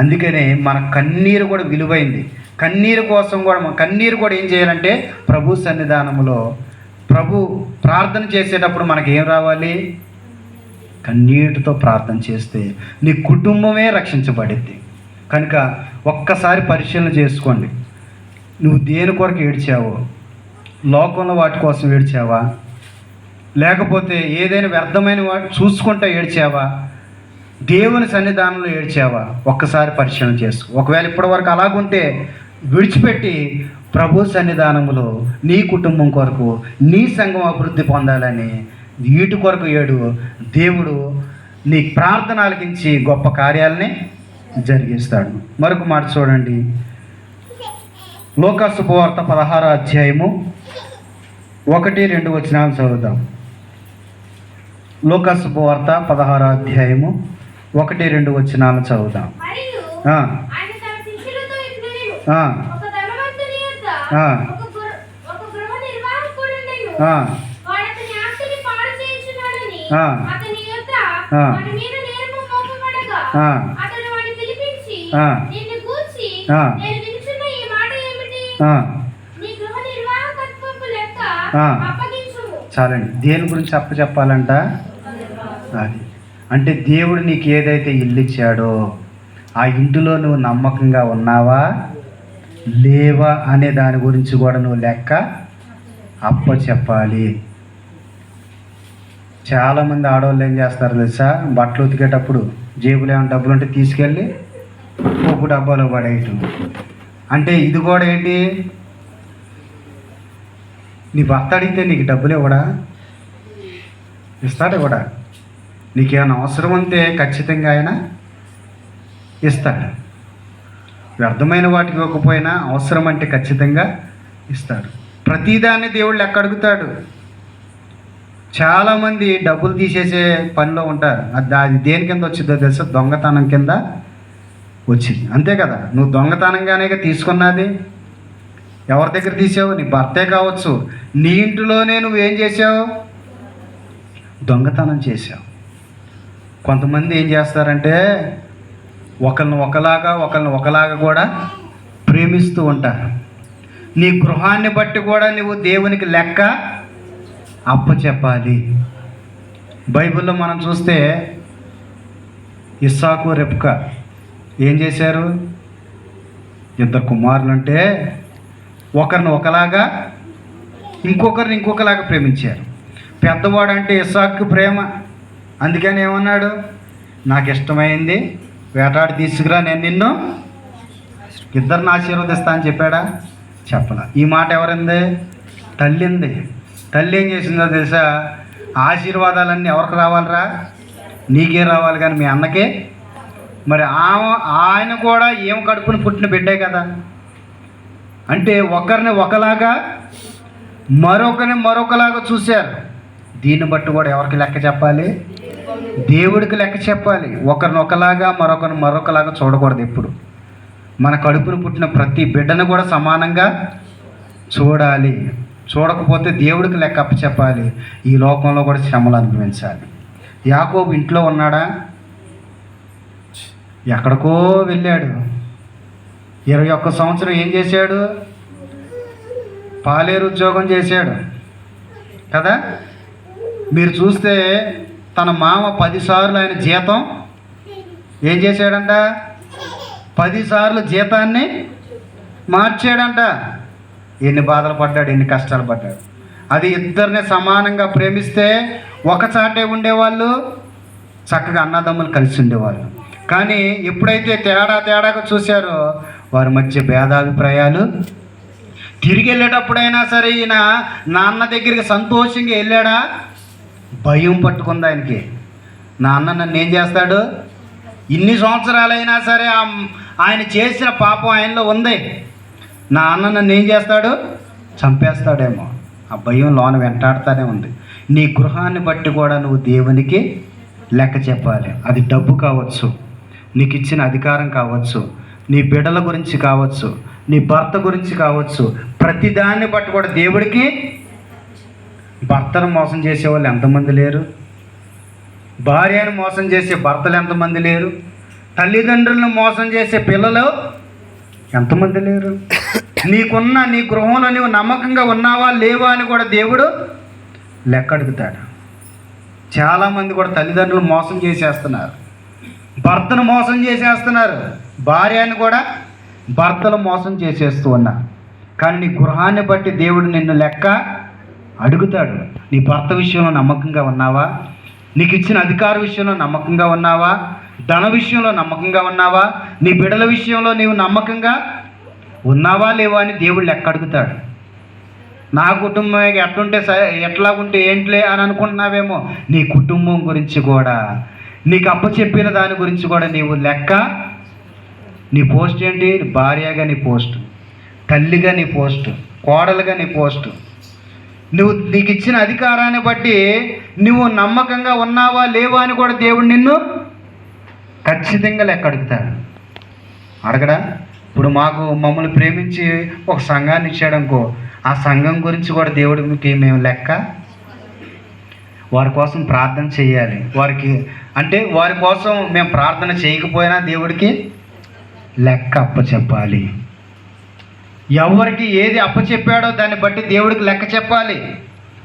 అందుకనే మన కన్నీరు కూడా విలువైంది. కన్నీరు కోసం కూడా కన్నీరు కూడా ఏం చేయాలంటే ప్రభు సన్నిధానంలో ప్రభు ప్రార్థన చేసేటప్పుడు మనకి ఏం రావాలి? కన్నీటితో ప్రార్థన చేస్తే నీ కుటుంబమే రక్షించబడింది. కనుక ఒక్కసారి పరిశీలన చేసుకోండి. నువ్వు దేని కొరకు ఏడ్చావో? లోకంలో వాటి కోసం ఏడ్చావా? లేకపోతే ఏదైనా వ్యర్థమైన వాటి చూసుకుంటా ఏడ్చావా? దేవుని సన్నిధానంలో ఏడ్చావా? ఒక్కసారి పరిశీలన చేసుకో. ఒకవేళ ఇప్పటివరకు అలాగుంటే విడిచిపెట్టి ప్రభు సన్నిధానంలో నీ కుటుంబం కొరకు, నీ సంఘం అభివృద్ధి పొందాలని వీటి కొరకు ఏడు. దేవుడు నీ ప్రార్థన ఆలకించి గొప్ప కార్యాలని జరిగిస్తాడు. మరొక మాట చూడండి, లోకా శుభవార్త 16వ అధ్యాయము 1-2 వచనాలు చదువుదాం. లోకా శుభవార్త 16వ అధ్యాయము 1-2 వచనాలు చదువుదాం. చాలండి. దేని గురించి చెప్పాలంట? అది అంటే దేవుడు నీకు ఏదైతే ఇల్లు ఇచ్చాడో ఆ ఇంటిలో నువ్వు నమ్మకంగా ఉన్నావా లేవా అనే దాని గురించి కూడా నువ్వు లెక్క చెప్పాలి. చాలామంది ఆడవాళ్ళు ఏం చేస్తారు తెలుసా? బట్టలు ఉతికేటప్పుడు జేబులో ఏమైనా డబ్బులు ఉంటే తీసుకెళ్ళి ఒక డబ్బాలో పడేయటం. అంటే ఇది కూడా ఏంటి? నీ భర్త అడిగితే నీకు డబ్బులు ఇవ్వడా? ఇస్తాడు కూడా. నీకేమైనా అవసరం ఉంటే ఖచ్చితంగా ఆయన ఇస్తాడు. వ్యర్థమైన వాటికి ఇవ్వకపోయినా అవసరం అంటే ఖచ్చితంగా ఇస్తాడు. ప్రతిదాన్ని దేవుడు లెక్క అడుగుతాడు. చాలామంది డబ్బులు తీసేసే పనిలో ఉంటారు. అది దేని కింద వచ్చిందో తెలుసా? దొంగతనం కింద వచ్చింది. అంతే కదా? నువ్వు దొంగతనంగానే తీసుకున్నది. ఎవరి దగ్గర తీసావు? నీ భర్తే కావచ్చు. నీ ఇంటిలోనే నువ్వేం చేసావు? దొంగతనం చేసావు. కొంతమంది ఏం చేస్తారంటే ఒకరిని ఒకలాగా కూడా ప్రేమిస్తూ ఉంటారు. నీ గృహాన్ని బట్టి కూడా నువ్వు దేవునికి లెక్క అప్పచెప్పాలి. బైబిల్లో మనం చూస్తే ఇస్సాకు రెబ్కా ఏం చేశారు? ఇద్దరు కుమారులు అంటే ఒకరిని ఒకలాగా ఇంకొకరిని ఇంకొకలాగా ప్రేమించారు. పెద్దవాడు అంటే ఇస్సాకు ప్రేమ, అందుకని ఏమన్నాడు? నాకు ఇష్టమైంది వేటాడి తీసుకురా, నేను నిన్ను ఇద్దరిని ఆశీర్వదిస్తా అని చెప్పాడా? చెప్పలా. ఈ మాట ఎవరింది? తల్లింది. తల్లి ఏం చేసిందో తెలుసా? ఆశీర్వాదాలన్నీ ఎవరికి రావాలిరా? నీకే రావాలి, కానీ మీ అన్నకే. మరి ఆయన కూడా ఏం కడుపుని పుట్టిన బిడ్డే కదా. అంటే ఒకరిని ఒకలాగా మరొకరిని మరొకలాగా చూశారు. దీన్ని బట్టి కూడా ఎవరికి లెక్క చెప్పాలి? దేవుడికి లెక్క చెప్పాలి. ఒకరిని ఒకలాగా మరొకరిని మరొకలాగా చూడకూడదు. ఎప్పుడు మన కడుపును పుట్టిన ప్రతి బిడ్డను కూడా సమానంగా చూడాలి. చూడకపోతే దేవుడికి లెక్క అప్పచెప్పాలి. ఈ లోకంలో కూడా శ్రమలు అనుభవించాలి. యాకోబు ఇంట్లో ఉన్నాడా? ఎక్కడికో వెళ్ళాడు. 21 సంవత్సరం ఏం చేశాడు? పాలేరు ఉద్యోగం చేశాడు కదా. మీరు చూస్తే తన మామ 10 సార్లు ఆయన జీతం ఏం చేశాడంట? 10 సార్లు జీతాన్ని మార్చాడంట. ఎన్ని బాధలు పడ్డాడు, ఎన్ని కష్టాలు పడ్డాడు. అది ఇద్దరిని సమానంగా ప్రేమిస్తే ఒకచాటే ఉండేవాళ్ళు, చక్కగా అన్నదమ్ములు కలిసి ఉండేవాళ్ళు. కానీ ఎప్పుడైతే తేడాగా చూశారో వారి మధ్య భేదాభిప్రాయాలు. తిరిగి వెళ్ళేటప్పుడైనా సరే ఈయన నాన్న దగ్గరికి సంతోషంగా వెళ్ళాడా? భయం పట్టుకుంది ఆయనకి. నాన్న నన్ను ఏం చేస్తాడు? ఇన్ని సంవత్సరాలైనా సరే ఆయన చేసిన పాపం ఆయనలో ఉంది. నా అన్న నన్ను ఏం చేస్తాడు? చంపేస్తాడేమో. ఆ భయం లోన వెంటాడుతూనే ఉంది. నీ గృహాన్ని బట్టి కూడా నువ్వు దేవునికి లెక్క చెప్పాలి. అది డబ్బు కావచ్చు, నీకు ఇచ్చిన అధికారం కావచ్చు, నీ బిడ్డల గురించి కావచ్చు, నీ భర్త గురించి కావచ్చు. ప్రతిదాన్ని బట్టి కూడా దేవుడికి. భర్తను మోసం చేసే వాళ్ళు ఎంతమంది లేరు? భార్యను మోసం చేసే భర్తలు ఎంతమంది లేరు? తల్లిదండ్రులను మోసం చేసే పిల్లలు ఎంతమంది లేరు? నీ గృహంలో నువ్వు నమ్మకంగా ఉన్నావా లేవా అని కూడా దేవుడు లెక్క అడుగుతాడు. చాలామంది కూడా తల్లిదండ్రులు మోసం చేసేస్తున్నారు, భర్తను మోసం చేసేస్తున్నారు, భార్యను కూడా భర్తలు మోసం చేసేస్తూ ఉన్నారు. కానీ నీ గృహాన్ని బట్టి దేవుడు నిన్ను లెక్క అడుగుతాడు. నీ భర్త విషయంలో నమ్మకంగా ఉన్నావా? నీకు ఇచ్చిన అధికార విషయంలో నమ్మకంగా ఉన్నావా? ధన విషయంలో నమ్మకంగా ఉన్నావా? నీ బిడ్డల విషయంలో నీవు నమ్మకంగా ఉన్నావా లేవా అని దేవుడు లెక్క అడుగుతాడు. నా కుటుంబం ఎట్లుంటే ఎట్లాగుంటే ఏంట్లే అని అనుకుంటున్నావేమో. నీ కుటుంబం గురించి కూడా, నీకు అప్పచెప్పిన దాని గురించి కూడా నీవు లెక్క. నీ పోస్ట్ ఏంటి? భార్యగా నీ పోస్ట్, తల్లిగా నీ పోస్ట్, కోడలుగా నీ పోస్ట్. నీకు ఇచ్చిన అధికారాన్ని బట్టి నువ్వు నమ్మకంగా ఉన్నావా లేవా అని కూడా దేవుడు నిన్ను ఖచ్చితంగా లెక్క అడుగుతాడు. అడగడా? ఇప్పుడు మమ్మల్ని ప్రేమించి ఒక సంఘాన్ని ఇచ్చాడనుకో, ఆ సంఘం గురించి కూడా దేవుడికి మేము లెక్క. వారి కోసం ప్రార్థన చేయాలి. వారి కోసం మేము ప్రార్థన చేయకపోయినా దేవుడికి లెక్క అప్పచెప్పాలి. ఎవరికి ఏది అప్పచెప్పాడో దాన్ని బట్టి దేవుడికి లెక్క చెప్పాలి.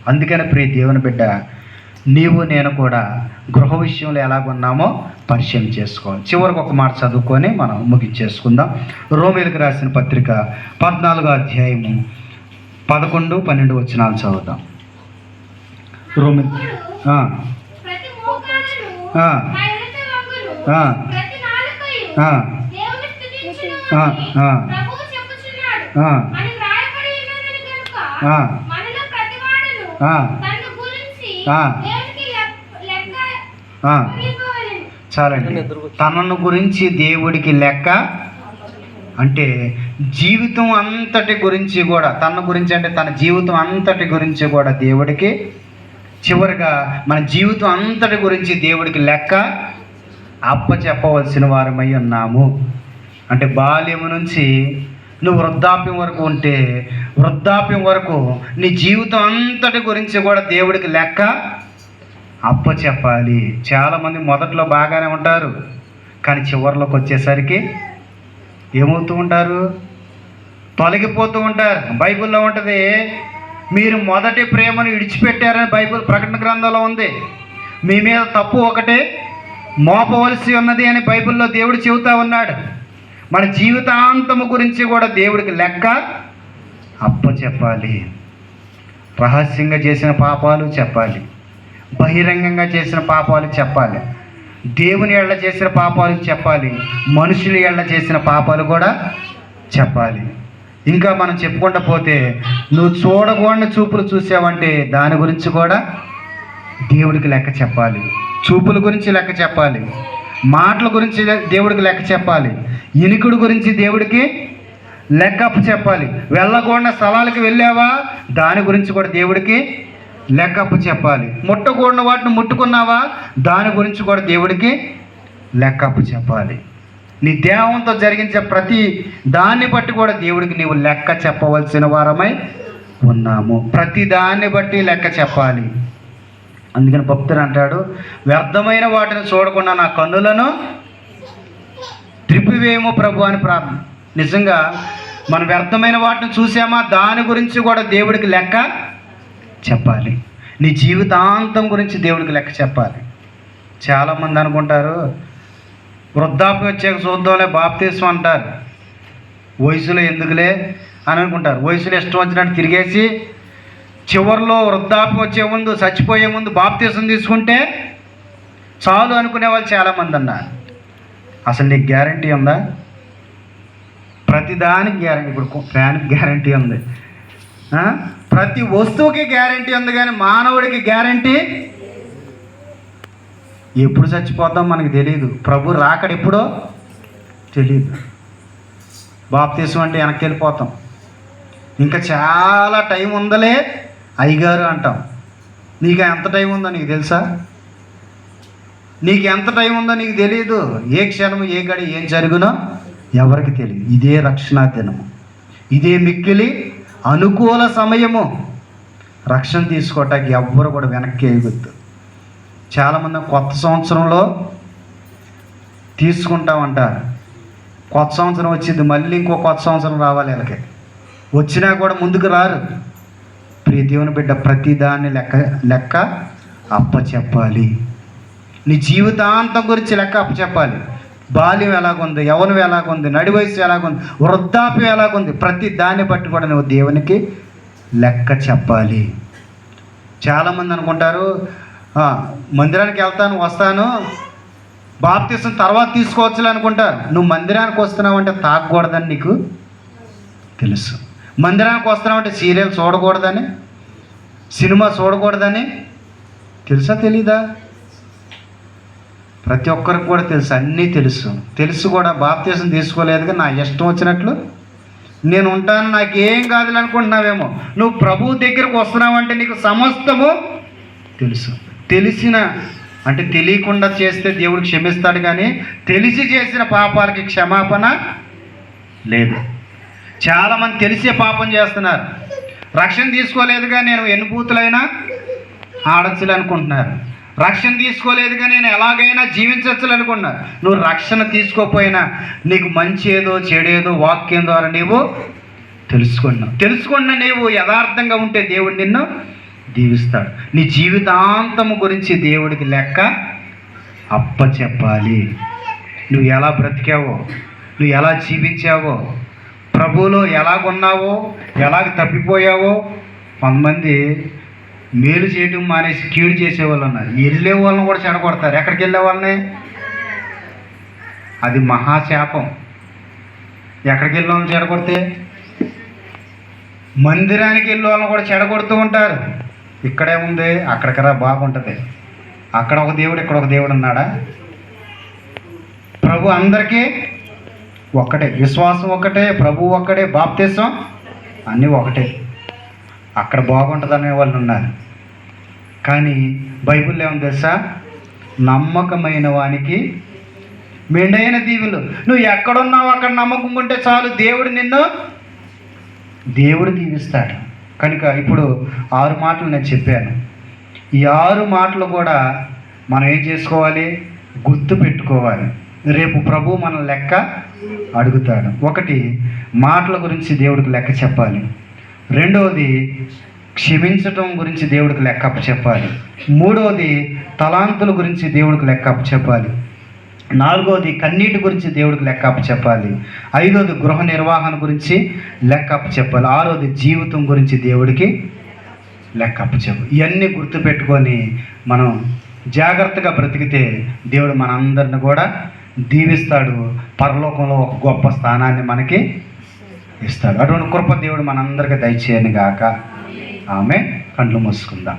అందుకని ప్రియ దేవుని బిడ్డ, నీవు నేను కూడా గృహ విషయంలో ఎలాగున్నామో పరిశీలన చేసుకోవాలి. చివరికి ఒక మాట చదువుకొని మనం ముగించేసుకుందాం. రోమీయులకు రాసిన పత్రిక 14వ అధ్యాయము 11, 12 వచనాలు చదువుతాం. రోమి ప్రతి మోకాలును, నా ఎదుట వంగును, ప్రతి నాలుకయు దేవుని స్తుతించును అని ప్రభువు చెప్పుచున్నాడు అని వ్రాయబడి ఉన్నదని కనుక మనలో ప్రతివాడును తన్ను గురించి దేవునికి లెక్క అప్పగింపవలెను. చాలండి. తనను గురించి దేవుడికి లెక్క అంటే జీవితం అంతటి గురించి కూడా, తన గురించి అంటే తన జీవితం అంతటి గురించి కూడా దేవుడికి, చివరిగా మన జీవితం అంతటి గురించి దేవుడికి లెక్క అప్పచెప్పవలసిన వారమై ఉన్నాము. అంటే బాల్యము నుంచి నువ్వు వృద్ధాప్యం వరకు ఉంటే, వృద్ధాప్యం వరకు నీ జీవితం అంతటి గురించి కూడా దేవుడికి లెక్క అప్పచెప్పాలి. చాలామంది మొదట్లో బాగానే ఉంటారు, కానీ చివరిలోకి వచ్చేసరికి ఏమవుతూ ఉంటారు? తొలగిపోతూ ఉంటారు. బైబిల్లో ఉంటుంది, మీరు మొదటి ప్రేమను విడిచిపెట్టారని బైబిల్ ప్రకటన గ్రంథంలో ఉంది. మీ మీద తప్పు ఒకటే మోపవలసి ఉన్నది అని బైబిల్లో దేవుడు చెబుతా ఉన్నాడు. మన జీవితాంతము గురించి కూడా దేవుడికి లెక్క అప్పచెప్పాలి. రహస్యంగా చేసిన పాపాలు చెప్పాలి, బహిరంగంగా చేసిన పాపాలు చెప్పాలి, దేవుని ఎళ్ళ చేసిన పాపాలు చెప్పాలి, మనుషుల ఎళ్ళ చేసిన పాపాలు కూడా చెప్పాలి. ఇంకా మనం చెప్పుకుంటూ పోతే, నువ్వు చూడకూడని చూపులు చూసావంటే దాని గురించి కూడా దేవుడికి లెక్క చెప్పాలి. చూపుల గురించి లెక్క చెప్పాలి, మాటల గురించి దేవుడికి లెక్క చెప్పాలి, ఇనికుడు గురించి దేవుడికి లెక్కప్పు చెప్పాలి. వెళ్ళకూడని స్థలాలకు వెళ్ళావా, దాని గురించి కూడా దేవుడికి లెక్కప్పు చెప్పాలి. ముట్టకూడని వాటిని ముట్టుకున్నావా, దాని గురించి కూడా దేవుడికి లెక్కప్పు చెప్పాలి. నీ దేహంతో జరిగించే ప్రతి దాన్ని బట్టి కూడా దేవుడికి నీవు లెక్క చెప్పవలసిన వారమై ఉన్నాము. ప్రతి దాన్ని బట్టి లెక్క చెప్పాలి. అందుకని భక్తుడు అంటాడు, వ్యర్థమైన వాటిని చూడకుండా నా కన్నులను త్రిప్పివేమో ప్రభు అని ప్రార్థన. నిజంగా మనం వ్యర్థమైన వాటిని చూసామా, దాని గురించి కూడా దేవుడికి లెక్క చెప్పాలి. నీ జీవితాంతం గురించి దేవుడికి లెక్క చెప్పాలి. చాలామంది అనుకుంటారు, వృద్ధాప్యం వచ్చాక చూద్దాంలే బాప్తీసం అంటారు, వయసులో ఎందుకులే అని అనుకుంటారు. వయసులో ఇష్టం వచ్చినట్టు తిరిగేసి చివరిలో వృద్ధాప్యం వచ్చే ముందు, చచ్చిపోయే ముందు బాప్తీసం తీసుకుంటే చాలు అనుకునే వాళ్ళు చాలామంది అన్నారు. అసలు నీకు గ్యారంటీ ఉందా? ప్రతిదానికి గ్యారంటీ. ఇప్పుడు ఫ్యాన్కి గ్యారంటీ ఉంది, ప్రతి వస్తువుకి గ్యారంటీ ఉంది, కానీ మానవుడికి గ్యారంటీ ఎప్పుడు చచ్చిపోతాం మనకు తెలియదు. ప్రభు రాకడ ఎప్పుడో తెలియదు. బాప్తీసం అంటే వెనక్కి వెళ్ళిపోతాం, ఇంకా చాలా టైం ఉందలే అయ్యగారు అంటాం. నీకు ఎంత టైం ఉందో నీకు తెలుసా? నీకు ఎంత టైం ఉందో నీకు తెలియదు. ఏ క్షణము ఏ గడి ఏం జరుగునో ఎవరికి తెలియదు. ఇదే రక్షణ దినము, ఇదే మిక్కిలి అనుకూల సమయము. రక్షణ తీసుకోవటానికి ఎవ్వరు కూడా వెనక్కి వేయవద్దు. చాలామంది కొత్త సంవత్సరంలో తీసుకుంటామంటారు. కొత్త సంవత్సరం వచ్చింది, మళ్ళీ ఇంకో కొత్త సంవత్సరం రావాలి. వీళ్ళకి వచ్చినా కూడా ముందుకు రారు. ప్రియ దేవుని బిడ్డ, ప్రతిదాన్ని లెక్క అప్పచెప్పాలి. నీ జీవితాంతం గురించి లెక్క అప్పచెప్పాలి. బాల్యం ఎలాగుంది, యవ్వనం ఎలాగుంది, నడి వయసు ఎలాగుంది, వృద్ధాప్యం ఎలాగుంది, ప్రతి దాన్ని బట్టి కూడా నువ్వు దేవునికి లెక్క చెప్పాలి. చాలామంది అనుకుంటారు, మందిరానికి వెళ్తాను వస్తాను, బాప్తీసం తర్వాత తీసుకోవచ్చులే అనుకుంటారు. నువ్వు మందిరానికి వస్తున్నావు అంటే తాగకూడదని నీకు తెలుసు. మందిరానికి వస్తున్నావు అంటే సీరియల్ చూడకూడదని, సినిమా చూడకూడదని తెలుసా తెలీదా? ప్రతి ఒక్కరికి కూడా తెలుసు, అన్నీ తెలుసు కూడా. బాప్తీసం తీసుకోలేదుగా నా ఇష్టం వచ్చినట్లు నేను ఉంటాను, నాకేం కాదులే అనుకుంటున్నావేమో. నువ్వు ప్రభువు దగ్గరకు వస్తున్నావంటే నీకు సమస్తము తెలుసు. తెలిసిన అంటే తెలియకుండా చేస్తే దేవుడు క్షమిస్తాడు, కానీ తెలిసి చేసిన పాపాలకి క్షమాపణ లేదు. చాలామంది తెలిసే పాపం చేస్తున్నారు. రక్షణ తీసుకోలేదుగా నేను ఎన్ని బూతులైనా ఆడచ్చులు అనుకుంటున్నారు. రక్షణ తీసుకోలేదుగా నేను ఎలాగైనా జీవించవచ్చు అనుకున్నారు. నువ్వు రక్షణ తీసుకోకపోయినా నీకు మంచి ఏదో చెడేదో వాక్యం ద్వారా నీవు తెలుసుకున్న నీవు యథార్థంగా ఉంటే దేవుడు నిన్ను దీవిస్తాడు. నీ జీవితాంతము గురించి దేవుడికి లెక్క అప్పచెప్పాలి. నువ్వు ఎలా బ్రతికావో, నువ్వు ఎలా జీవించావో, ప్రభువులో ఎలాగున్నావో, ఎలాగ తప్పిపోయావో. కొంతమంది మేలు చేయడం మానేసి కీడు చేసేవాళ్ళు ఉన్నారు. వెళ్ళే వాళ్ళని కూడా చెడగొడతారు. ఎక్కడికి వెళ్ళే వాళ్ళని? అది మహాశాపం. ఎక్కడికి వెళ్ళే వాళ్ళని చెడగొడితే మందిరానికి వెళ్ళే వాళ్ళని కూడా చెడగొడుతూ ఉంటారు. ఇక్కడే ఉంది, అక్కడికి రా బాగుంటుంది. అక్కడ ఒక దేవుడు, ఇక్కడ ఒక దేవుడు ఉన్నాడా? ప్రభు అందరికీ ఒక్కటే, విశ్వాసం ఒక్కటే, ప్రభు ఒక్కటే, బాప్తీసం అన్నీ ఒకటే. అక్కడ బాగుంటుంది అనే వాళ్ళు ఉన్నారు. కానీ బైబిల్లో ఏమని తెలుసా? నమ్మకమైన వానికి మెండైన దీవులు. నువ్వు ఎక్కడున్నావు అక్కడ నమ్మకం ఉంటే చాలు, దేవుడు దీవిస్తాడు. కనుక ఇప్పుడు 6 మాటలు నేను చెప్పాను. ఈ 6 మాటలు కూడా మనం ఏం చేసుకోవాలి? గుర్తు పెట్టుకోవాలి. రేపు ప్రభు మన లెక్క అడుగుతాడు. ఒకటి, మాటల గురించి దేవుడికి లెక్క చెప్పాలి. రెండవది, క్షమించటం గురించి దేవుడికి లెక్క చెప్పాలి. మూడవది, తలాంతుల గురించి దేవుడికి లెక్క చెప్పాలి. నాలుగవది, కన్నీటి గురించి దేవుడికి లెక్క చెప్పాలి. ఐదవది, గృహ నిర్వహణ గురించి లెక్క చెప్పాలి. ఆరోది, జీవితం గురించి దేవుడికి లెక్క చెప్పు. ఇవన్నీ గుర్తుపెట్టుకొని మనం జాగ్రత్తగా బ్రతికితే దేవుడు మనందరిని కూడా దీవిస్తాడు. పరలోకంలో ఒక గొప్ప స్థానాన్ని మనకి ఇస్తాడు. అటువంటి కృప దేవుడు మనందరికీ దయచేయను గాక. ఆమె. కళ్ళు మూసుకుందాం.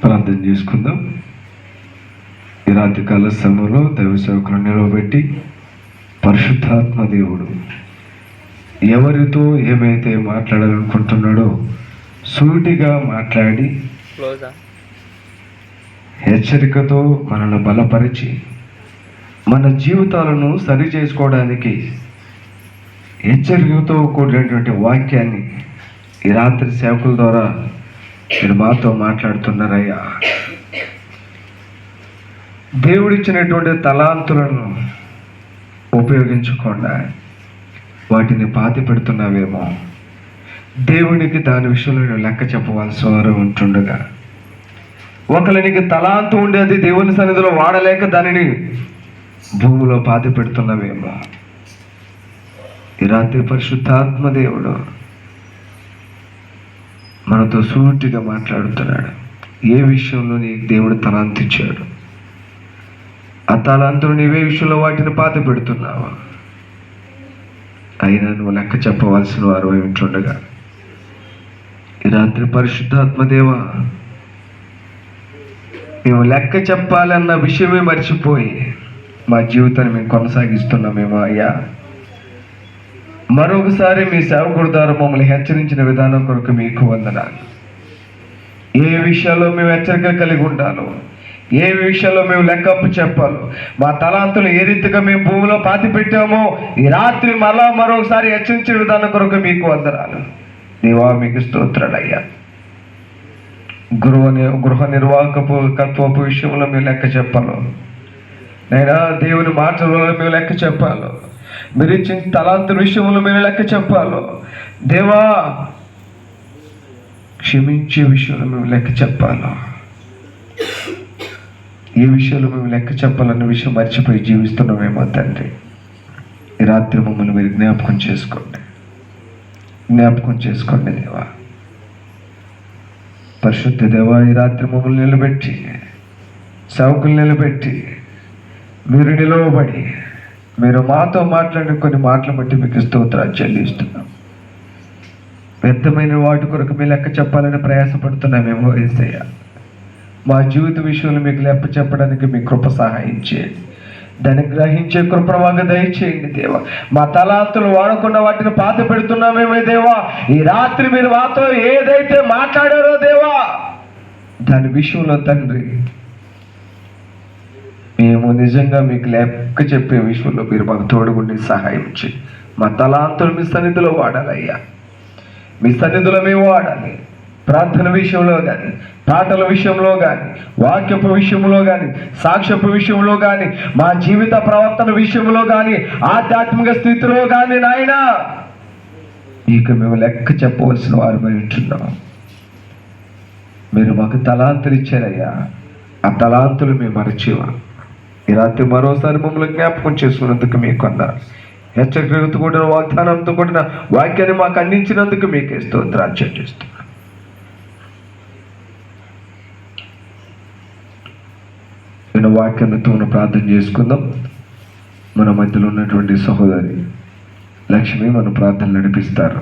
ప్రార్థన చేసుకుందాం. ఈ రాత్రికాల సమయంలో దైవ సేవకులను నిలవబెట్టి పరిశుద్ధాత్మ దేవుడు ఎవరితో ఏమైతే మాట్లాడాలనుకుంటున్నాడో సూటిగా మాట్లాడి హెచ్చరికతో మనల్ని బలపరిచి మన జీవితాలను సరి చేసుకోవడానికి హెచ్చరికతో కూడినటువంటి వాక్యాన్ని ఈ రాత్రి సేవకుల ద్వారా మీరు మాతో మాట్లాడుతున్నారయ్యా. దేవుడిచ్చినటువంటి తలాంతులను ఉపయోగించకుండా వాటిని పాతి పెడుతున్నావేమో. దేవునికి దాని విషయంలో లెక్క చెప్పవలసిన వారు ఉంటుండగా ఒకరికి తలాంతు ఉండేది దేవుని సన్నిధిలో వాడలేక దానిని భూమిలో పాతి పెడుతున్నావేమో. ఈ రాత్రి పరిశుద్ధాత్మ దేవుడు మనతో సూటిగా మాట్లాడుతున్నాడు. ఏ విషయంలో నీకు దేవుడు తలాంతు ఇచ్చాడు, ఆ తలాంతులు నీవే విషయంలో వాటిని పాతి పెడుతున్నావా? అయినా నువ్వు లెక్క చెప్పవలసిన వారు ఉంటుండగా ఈ రాత్రి పరిశుద్ధాత్మ దేవా, మేము లెక్క చెప్పాలన్న విషయమే మర్చిపోయి మా జీవితాన్ని మేము కొనసాగిస్తున్నామేమో అయ్యా. మరొకసారి మీ సేవకుడి ద్వారా మమ్మల్ని హెచ్చరించిన విధానం కొరకు మీకు వందనాలు. ఏ విషయాల్లో మేము హెచ్చరిక కలిగి ఉండాలో, ఏ విషయాల్లో మేము లెక్కప్పు చెప్పాలో, మా తలాంతులు ఏ రీతిగా మేము భూమిలో పాతి పెట్టామో ఈ రాత్రి మరొకసారి హెచ్చరించిన విధానం కొరకు మీకు వందనాలు దేవా. మీకు స్తోత్రాలయ్యా. గృహ నిర్వాహకత్వపు విషయంలో మేము లెక్క చెప్పాలో, నైనా దేవుని మాటలలో మేము లెక్క చెప్పాలో, మీరు ఇచ్చిన తలాంతుల విషయంలో మేము లెక్క చెప్పాలో దేవా. క్షమించే విషయంలో మేము లెక్క చెప్పాలో, ఏ విషయంలో మేము లెక్క చెప్పాలన్న విషయం మర్చిపోయి జీవిస్తున్నామేమో తండ్రి. ఈ రాత్రి మమ్మల్ని మీరు జ్ఞాపకం చేసుకోండి దేవా. పరిశుద్ధ దేవా, ఈ రాత్రి మమ్మల్ని నిలబెట్టి, సేవకులు నిలబెట్టి, మీరు నిలవబడి మీరు మాతో మాట్లాడిన కొన్ని మాటలు బట్టి మీకు స్తోత్రాలు చెల్లిస్తున్నాం. వ్యర్థమైన వాటి కొరకు మీ లెక్క చెప్పాలని ప్రయాసపడుతున్నామేమో యేసయ్య. మా జీవిత విషయంలో మీకు లెక్క చెప్పడానికి మీ కృప సహాయం చేయండి. దాన్ని గ్రహించే కృప మాకు దయచేయండి దేవా. మా తలాంతులు వాడకుండా వాటిని పాత పెడుతున్నామేమో దేవా. ఈ రాత్రి మీరు మాతో ఏదైతే మాట్లాడారో దేవా, దాని విషయంలో తండ్రి మేము నిజంగా మీకు లెక్క చెప్పే విషయంలో మీరు మాకు తోడుగుండి సహాయం చేయి. మా తలాంతులు మీ సన్నిధిలో వాడాలయ్యా. మీ సన్నిధిలో మేము వాడాలి. ప్రార్థన విషయంలో కానీ, పాటల విషయంలో కానీ, వాక్యపు విషయంలో కానీ, సాక్ష్యపు విషయంలో కానీ, మా జీవిత ప్రవర్తన విషయంలో కానీ, ఆధ్యాత్మిక స్థితిలో కానీ నాయనా ఇక మేము లెక్క చెప్పవలసిన వారు ఉంటున్నాం. మీరు మాకు తలాంతులు ఇచ్చారయ్యా. ఆ తలాంతులు మేము మరచివా. ఈ రాత్రి మరోసారి మమ్మల్ని జ్ఞాపకం చేసుకున్నందుకు మీకు అందరూ హెచ్చరికతో కూడిన వాగ్దానంతో కూడిన వాక్యాన్ని మాకు అందించినందుకు మీకే స్తోత్రాలు చెల్లిస్తున్నాను. నేను వాక్యంతో ప్రార్థన చేసుకుందాం. మన మధ్యలో ఉన్నటువంటి సహోదరి లక్ష్మి మన ప్రార్థన నడిపిస్తారు.